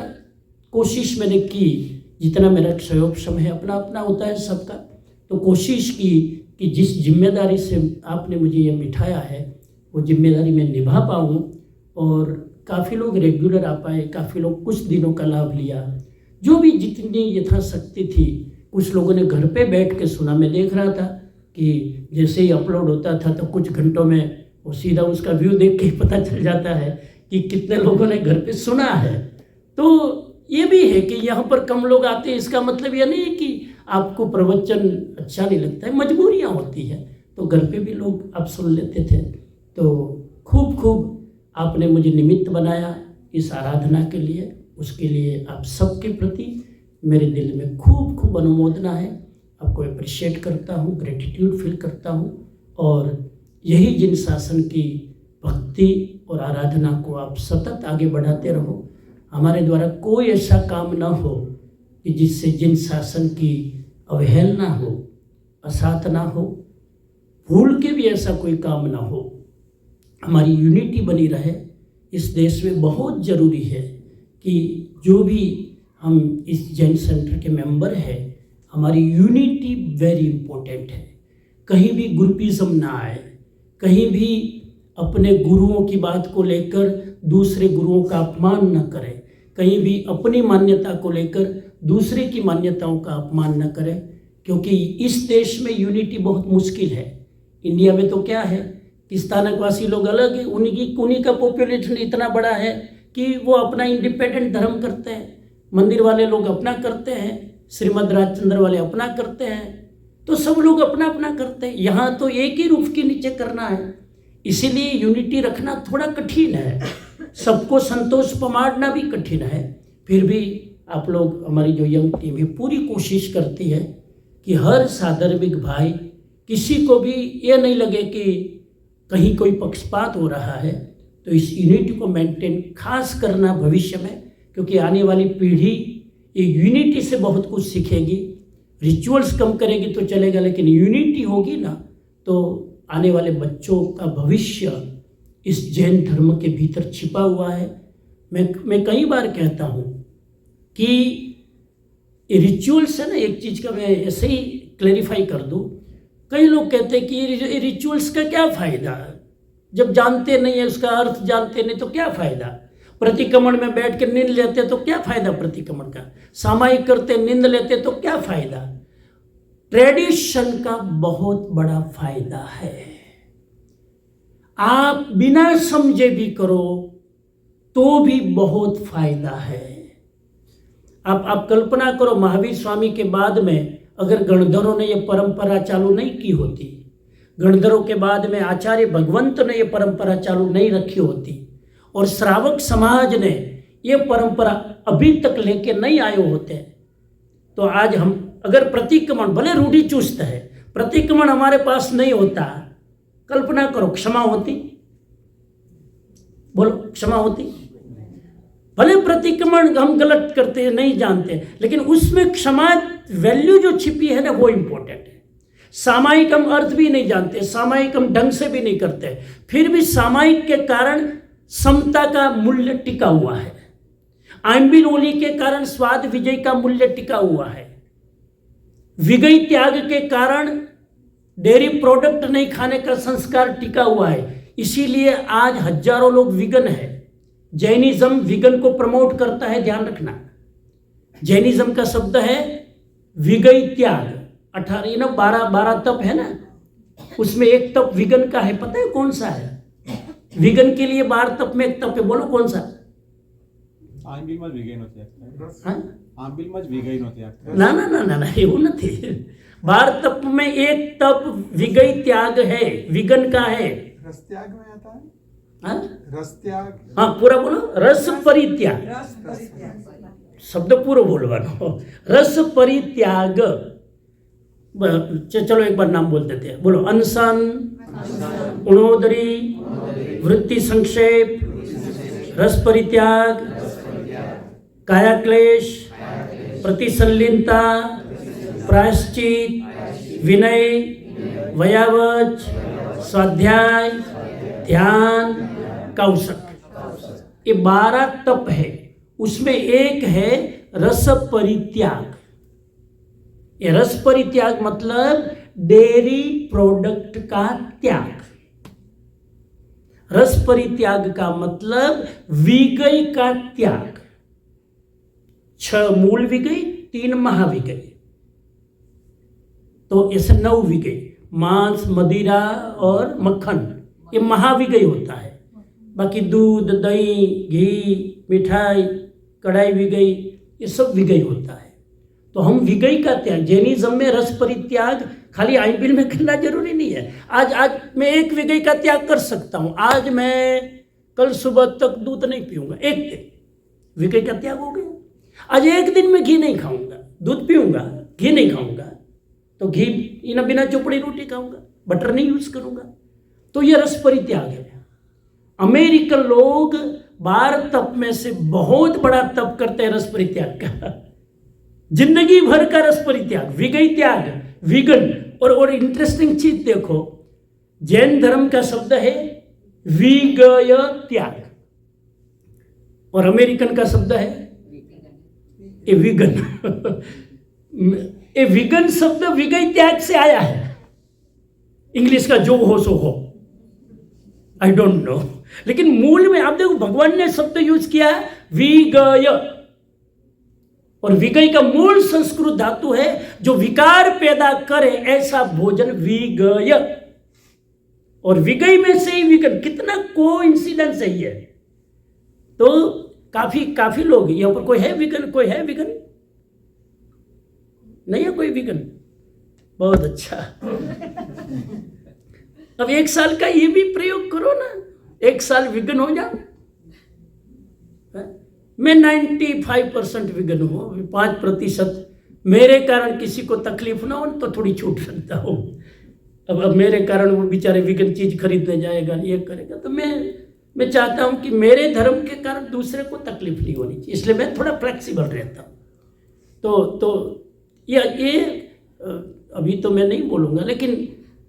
कोशिश मैंने की। जितना मेरा क्षयोपशम है, अपना अपना होता है सबका, तो कोशिश की कि जिस जिम्मेदारी से आपने मुझे ये बिठाया है वो जिम्मेदारी मैं निभा पाऊँ। और काफ़ी लोग रेगुलर आ पाए, काफ़ी लोग कुछ दिनों का लाभ लिया, जो भी जितनी यथाशक्ति थी। कुछ लोगों ने घर पे बैठ के सुना, मैं देख रहा था कि जैसे ही अपलोड होता था तो कुछ घंटों में वो सीधा उसका व्यू देख के ही पता चल जाता है कि कितने लोगों ने घर पे सुना है। तो ये भी है कि यहाँ पर कम लोग आते हैं, इसका मतलब यह नहीं है कि आपको प्रवचन अच्छा नहीं लगता है, मजबूरियाँ होती हैं, तो घर पे भी लोग आप सुन लेते थे। तो खूब आपने मुझे निमित्त बनाया इस आराधना के लिए, उसके लिए आप सबके प्रति मेरे दिल में खूब अनुमोदना है। आपको अप्रिशिएट करता हूँ, ग्रेटिट्यूड फील करता हूँ। और यही जिन शासन की भक्ति और आराधना को आप सतत आगे बढ़ाते रहो। हमारे द्वारा कोई ऐसा काम ना हो कि जिससे जिन शासन की अवहेलना हो, असाधना हो, भूल के भी ऐसा कोई काम ना हो। हमारी यूनिटी बनी रहे। इस देश में बहुत ज़रूरी है कि जो भी हम इस जैन सेंटर के मेंबर हैं, हमारी यूनिटी वेरी इम्पोर्टेंट है। कहीं भी ग्रुपिज्म ना आए, कहीं भी अपने गुरुओं की बात को लेकर दूसरे गुरुओं का अपमान न करें, कहीं भी अपनी मान्यता को लेकर दूसरे की मान्यताओं का अपमान न करें, क्योंकि इस देश में यूनिटी बहुत मुश्किल है। इंडिया में तो क्या है कि स्थानकवासी लोग अलग है, उन्हीं का पॉपुलेशन इतना बड़ा है कि वो अपना इंडिपेंडेंट धर्म करते हैं, मंदिर वाले लोग अपना करते हैं, श्रीमद राजचंद्र वाले अपना करते हैं, तो सब लोग अपना अपना करते हैं। यहाँ तो एक ही रूफ के नीचे करना है, इसीलिए यूनिटी रखना थोड़ा कठिन है, सबको संतोष पमाड़ना भी कठिन है। फिर भी आप लोग, हमारी जो यंग टीम है, पूरी कोशिश करती है कि हर साधर्मिक भाई, किसी को भी ये नहीं लगे कि कहीं कोई पक्षपात हो रहा है, तो इस यूनिटी को मेंटेन खास करना भविष्य में, क्योंकि आने वाली पीढ़ी ये यूनिटी से बहुत कुछ सीखेगी। रिचुअल्स कम करेगी तो चलेगा, लेकिन यूनिटी होगी ना तो आने वाले बच्चों का भविष्य इस जैन धर्म के भीतर छिपा हुआ है। मैं कई बार कहता हूँ कि रिचुअल्स है ना, एक चीज़ का मैं ऐसे ही क्लैरिफाई कर दूँ। कई लोग कहते हैं कि रिचुअल्स का क्या फ़ायदा, जब जानते नहीं है उसका अर्थ जानते नहीं तो क्या फ़ायदा। प्रतिक्रमण में बैठ के नींद लेते तो क्या फ़ायदा प्रतिक्रमण का, सामायिक करते नींद लेते तो क्या फ़ायदा। ट्रेडिशन का बहुत बड़ा फायदा है। आप बिना समझे भी करो तो भी बहुत फायदा है। आप कल्पना करो, महावीर स्वामी के बाद में अगर गणधरों ने यह परंपरा चालू नहीं की होती, गणधरों के बाद में आचार्य भगवंत ने यह परंपरा चालू नहीं रखी होती और श्रावक समाज ने यह परंपरा अभी तक लेके नहीं आए होते, तो आज हम अगर प्रतिक्रमण, भले रूढ़ि चुस्त है, प्रतिक्रमण हमारे पास नहीं होता, कल्पना करो क्षमा होती? बोलो, क्षमा होती? भले प्रतिक्रमण हम गलत करते हैं, नहीं जानते, लेकिन उसमें क्षमा वैल्यू जो छिपी है ना, वो इंपॉर्टेंट है। सामायिक हम अर्थ भी नहीं जानते, सामायिक हम ढंग से भी नहीं करते, फिर भी सामायिक के कारण समता का मूल्य टिका हुआ है। आंबिल ओली के कारण स्वाद विजय का मूल्य टिका हुआ है। विगई त्याग के कारण डेयरी प्रोडक्ट नहीं खाने का संस्कार टिका हुआ है। इसीलिए आज हजारों लोग विगन है। जैनिज्म विगन को प्रमोट करता है, ध्यान रखना। जैनिज्म का शब्द है विगई त्याग। 12 तप है ना, उसमें एक तप विगन का है। पता है कौन सा है? विगन के लिए 12 तप में एक तप है, बोलो कौन सा? ना એવું નથી। 12 तप में एक तप विगई त्याग है, विगन का है। रस त्याग में आता है? हाँ? रस त्याग? हाँ पूरा बोलो, रस परित्याग। शब्द पूरा बोलवानो, रस परित्याग। चलो एक बार नाम बोल देते हैं, बोलो। अनशन, उणोदरी, वृत्ति संक्षेप, रस परित्याग, काया क्लेश, प्रतिसंलीनता, प्रायश्चित, विनय, वयावच, स्वाध्याय, ध्यान, कौशक। ये 12 तप है। उसमें एक है रस परित्याग। ये रस परित्याग मतलब डेयरी प्रोडक्ट का त्याग। रस परित्याग का मतलब विगई का त्याग। 6 मूल विगई, 3 महाविगई, तो ऐसे 9 विगई। मांस, मदिरा और मक्खन ये महाविगई होता है। बाकी दूध, दही, घी, मिठाई, कढ़ाई विगई, ये सब विगई होता है। तो हम विगई का त्याग, जैनिज्म में रस परित्याग खाली आईपीएल में करना जरूरी नहीं है। आज मैं एक विगई का त्याग कर सकता हूँ। आज मैं कल सुबह तक दूध नहीं पीऊंगा, एक दिन विगई का त्याग हो गया। आज एक दिन में घी नहीं खाऊंगा, दूध पीऊंगा, घी नहीं खाऊंगा, तो घी बिना चोपड़ी रोटी खाऊंगा, बटर नहीं यूज करूंगा, तो ये रस परित्याग है। अमेरिकन लोग 12 तप में से बहुत बड़ा तप करते हैं रस परित्याग का। जिंदगी भर का रस परित्याग, विगई त्याग, विगन। और इंटरेस्टिंग चीज देखो, जैन धर्म का शब्द है विगय त्याग और अमेरिकन का शब्द है ए विगन। ए विगन शब्द विगई त्याग से आया है। इंग्लिश का जो हो सो हो, आई डोंट नो, लेकिन मूल में आप देखो भगवान ने शब्द यूज किया है विगय। और विगई का मूल संस्कृत धातु है जो विकार पैदा करे ऐसा भोजन, विगय। और विगई में से ही विगन, कितना कोइंसिडेंस है ये। तो काफी लोग यहां पर, कोई है विगन? कोई है विगन? नहीं है कोई विगन? बहुत अच्छा। अब 1 साल का ये भी प्रयोग करो ना, 1 साल विगन हो जाओ। मैं 95% विगन हूँ, 5% मेरे कारण किसी को तकलीफ ना हो तो थोड़ी छूट सकता हूँ। अब मेरे कारण वो बेचारे विगन चीज खरीदने जाएगा, ये करेगा, तो मैं चाहता हूँ कि मेरे धर्म के कारण दूसरे को तकलीफ नहीं होनी चाहिए, इसलिए मैं थोड़ा फ्लेक्सिबल रहता हूँ। तो ये अभी तो मैं नहीं बोलूँगा, लेकिन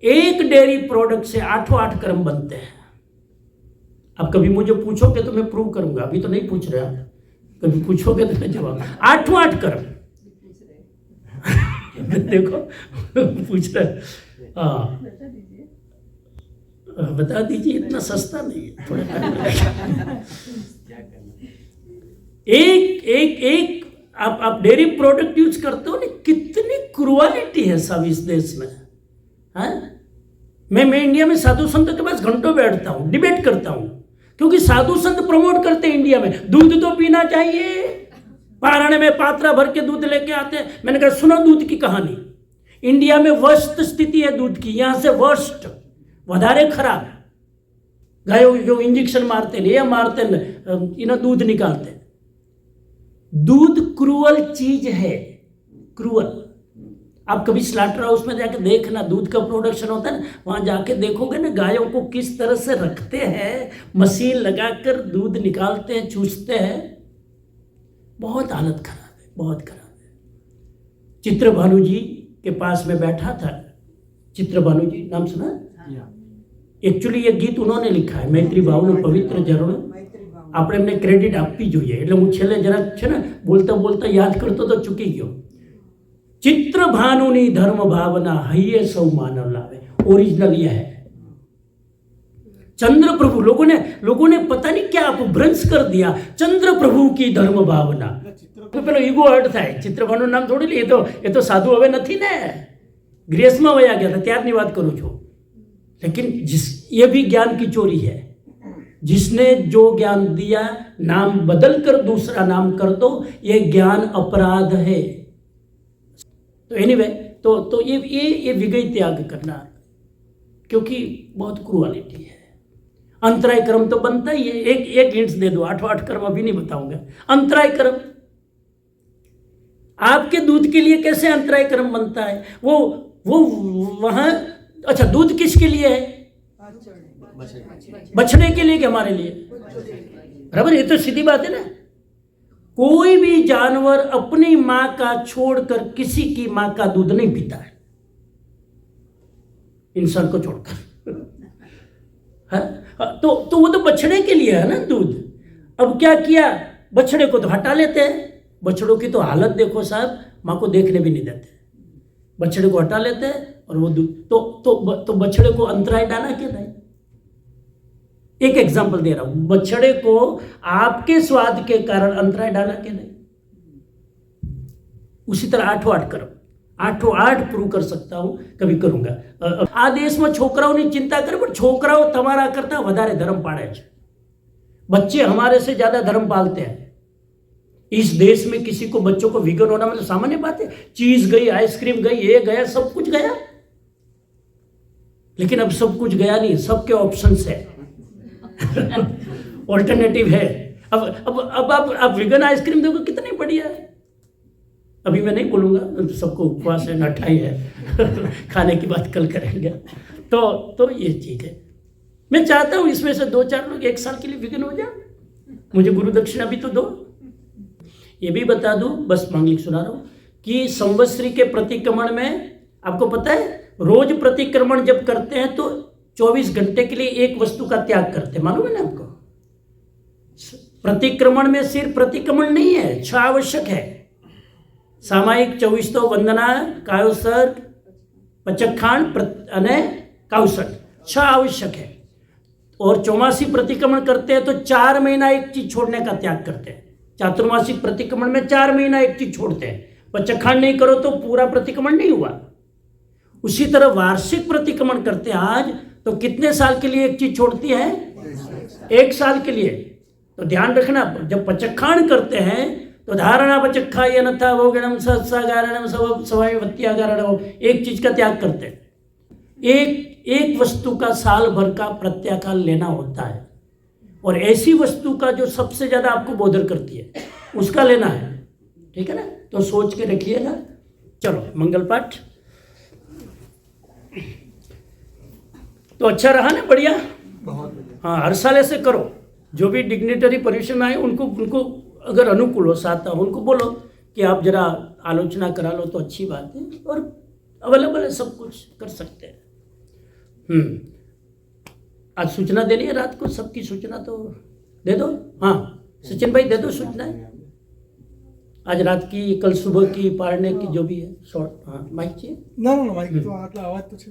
एक डेयरी प्रोडक्ट से 8 कर्म बनते हैं। अब कभी मुझे पूछोगे तो मैं प्रूव करूंगा, अभी तो नहीं पूछ रहे आप, कभी पूछोगे तो मैं जवाब। 8 कर्म देखो पूछ रहे। हाँ बता दीजिए, इतना सस्ता नहीं है, थोड़ा टाइम लगेगा। एक आप डेयरी प्रोडक्ट यूज करते हो ना, कितनी क्रुअलिटी है सब इस देश में। हाँ मैं इंडिया में साधु संतों के पास घंटों बैठता हूँ, डिबेट करता हूँ, क्योंकि साधु संत प्रमोट करते हैं इंडिया में दूध तो पीना चाहिए। पाराने में पात्रा भर के दूध लेके आते हैं। मैंने कहा सुनो दूध की कहानी। इंडिया में वर्स्ट स्थिति है दूध की, यहां से वर्स्ट, वधारे खराब। गायों जो इंजेक्शन मारते हैं या मारते हैं, इन्हें दूध निकालते हैं। दूध क्रूअल चीज है, क्रूअल। आप कभी स्लाटर हाउस में जाके देखना, दूध का प्रोडक्शन होता है ना, वहां जाके देखोगे ना गायों को किस तरह से रखते हैं, मशीन लगाकर दूध निकालते हैं, चूसते हैं। बहुत हालत खराब है, बहुत खराब है। चित्र भानु जी के पास में बैठा था, चित्र भानु जी नाम सुना? एक्चुअली ये गीत उन्होंने लिखा है, मैत्री भावનું પવિત્ર ઝરણું। આપણે એમને ક્રેડિટ આપવી જોઈએ, એટલે હું છેલ્લે જરાક છે ને બોલતા બોલતા યાદ કરતો તો ચૂકી ગયો। चित्र भानुनी धर्म भावना हइये सौ मानव लावे, ओरिजिनल यह है। चंद्र प्रभु, लोगों ने पता नहीं क्या अपभ्रंश कर दिया, चंद्र प्रभु की धर्म भावना। तो पेलो ईगो हर्ट थाय, चित्र भानु नाम थोड़ी લે, એ તો સાધુ હવે નથી ને, ग्रेसમાં વયા ગયા હતા ત્યારની વાત કરું છું। लेकिन ये भी ज्ञान की चोरी है। जिसने जो ज्ञान दिया नाम बदल कर दूसरा नाम कर दो, ये ज्ञान अपराध है। तो एनीवे, तो ये विगई त्याग करना, क्योंकि बहुत क्रूअलिटी है। अंतराय कर्म तो बनता ही है। एक हिंट्स दे दो, 8 कर्म अभी नहीं बताऊंगा। अंतराय कर्म, आपके दूध के लिए कैसे अंतराय कर्म बनता है? वो वहां, अच्छा दूध किसके लिए है? बछड़े के लिए कि हमारे लिए? बराबर, ये तो सीधी बात है ना। कोई भी जानवर अपनी मां का छोड़कर किसी की मां का दूध नहीं पीता है, इंसान को छोड़कर। तो वो तो बछड़े के लिए है ना दूध। अब क्या किया, बछड़े को तो हटा लेते हैं। बछड़ों की तो हालत देखो साहब, मां को देखने भी नहीं देते, बछड़े को हटा लेते हैं और वो दूध। तो बछड़े को अंतराय डाला क्या नहीं? एक एग्जांपल दे रहा हूं, बछड़े को आपके स्वाद के कारण अंतराय डाला क्या नहीं? उसी तरह 8 कर्म, 8 प्रूव कर सकता हूं, कभी करूंगा। आ देश में छोकराओनी चिंता करे, पर छोकराओ तमारा करता वधारे धर्म पाड़े छे। बच्चे हमारे से ज्यादा धर्म पालते हैं। इस देश में किसी को बच्चों को विगन होना मतलब सामान्य बात है। चीज गई, आइसक्रीम गई, ये गया, सब कुछ गया। लेकिन अब सब कुछ गया नहीं, सबके ऑप्शंस है, ऑल्टरनेटिव है। अब आप विगन आइसक्रीम देखो कितनी बढ़िया है। अभी मैं नहीं बोलूंगा, तो सबको उपवास है, नठाई है खाने की बात कल करेंगे। तो ये चीज है। मैं चाहता हूं इसमें से 2-4 लोग 1 साल के लिए विगन हो जाए, मुझे गुरु दक्षिणा भी तो दो। ये भी बता दूं, बस मांगलिक सुना रहा हूं कि संवत्सरी के प्रतिक्रमण में आपको पता है, रोज प्रतिक्रमण जब करते हैं तो 24 घंटे के लिए एक वस्तु का त्याग करते हैं, मालूम है ना आपको? प्रतिक्रमण में सिर्फ प्रतिक्रमण नहीं है, 6 आवश्यक है। सामायिक 24 तो वंदना, कायोसर्ग, पचखांड अने काउसट, 6 आवश्यक है। और 84 प्रतिक्रमण करते हैं तो 4 महीना एक चीज छोड़ने का त्याग करते हैं। चातुर्मासिक प्रतिक्रमण में 4 महीना एक चीज छोड़ते हैं। पचखांड नहीं करो तो पूरा प्रतिक्रमण नहीं हुआ। उसी तरह वार्षिक प्रतिक्रमण करते हैं आज, तो कितने साल के लिए एक चीज छोड़ती है? 1 साल के लिए। तो ध्यान रखना, जब पचखांड करते हैं तो धारणा पचखा ये नथा भोगणम सत्सागारणम सवायवत्यागारणम, एक चीज का त्याग करते हैं। एक वस्तु का साल भर का प्रत्याकाल लेना होता है, और ऐसी वस्तु का जो सबसे ज्यादा आपको बोधर करती है उसका लेना है। ठीक है ना? तो सोच के रखिएगा। चलो मंगल पाठ तो अच्छा रहा ना? बढ़िया, बहुत बढ़िया। हाँ, हर साल ऐसे करो। जो भी डिग्निटरी पोजीशन में आए उनको अगर अनुकूल हो, साथ हो, उनको बोलो कि आप जरा आलोचना करा लो तो अच्छी बात है। और अवेलेबल है, सब कुछ कर सकते हैं। आज सूचना देनी है रात को, सबकी सूचना तो दे दो। हाँ सचिन भाई, दे दो सूचना आज रात की, कल सुबह की, पारने की, जो भी है शॉर्ट। हाँ माइक चाहिए ના ના માઇક તો આટલા અવાજ તો છે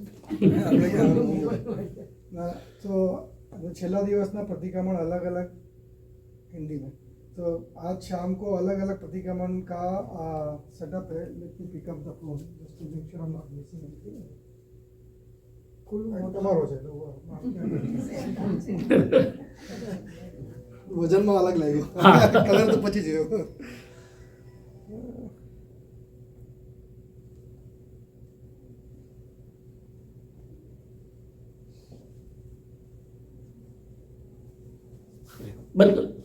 ના તો છેલ્લા દિવસના प्रतिक्रमण अलग अलग हिंदी में, तो आज शाम को अलग अलग प्रतिक्रमण का सेटअप है। Let me pick up the phone just to make sure I am not missing anything. તમારો છે તો વજનમાં અલગ લાગ્યું હા. કલર તો પછી જોયો બંધ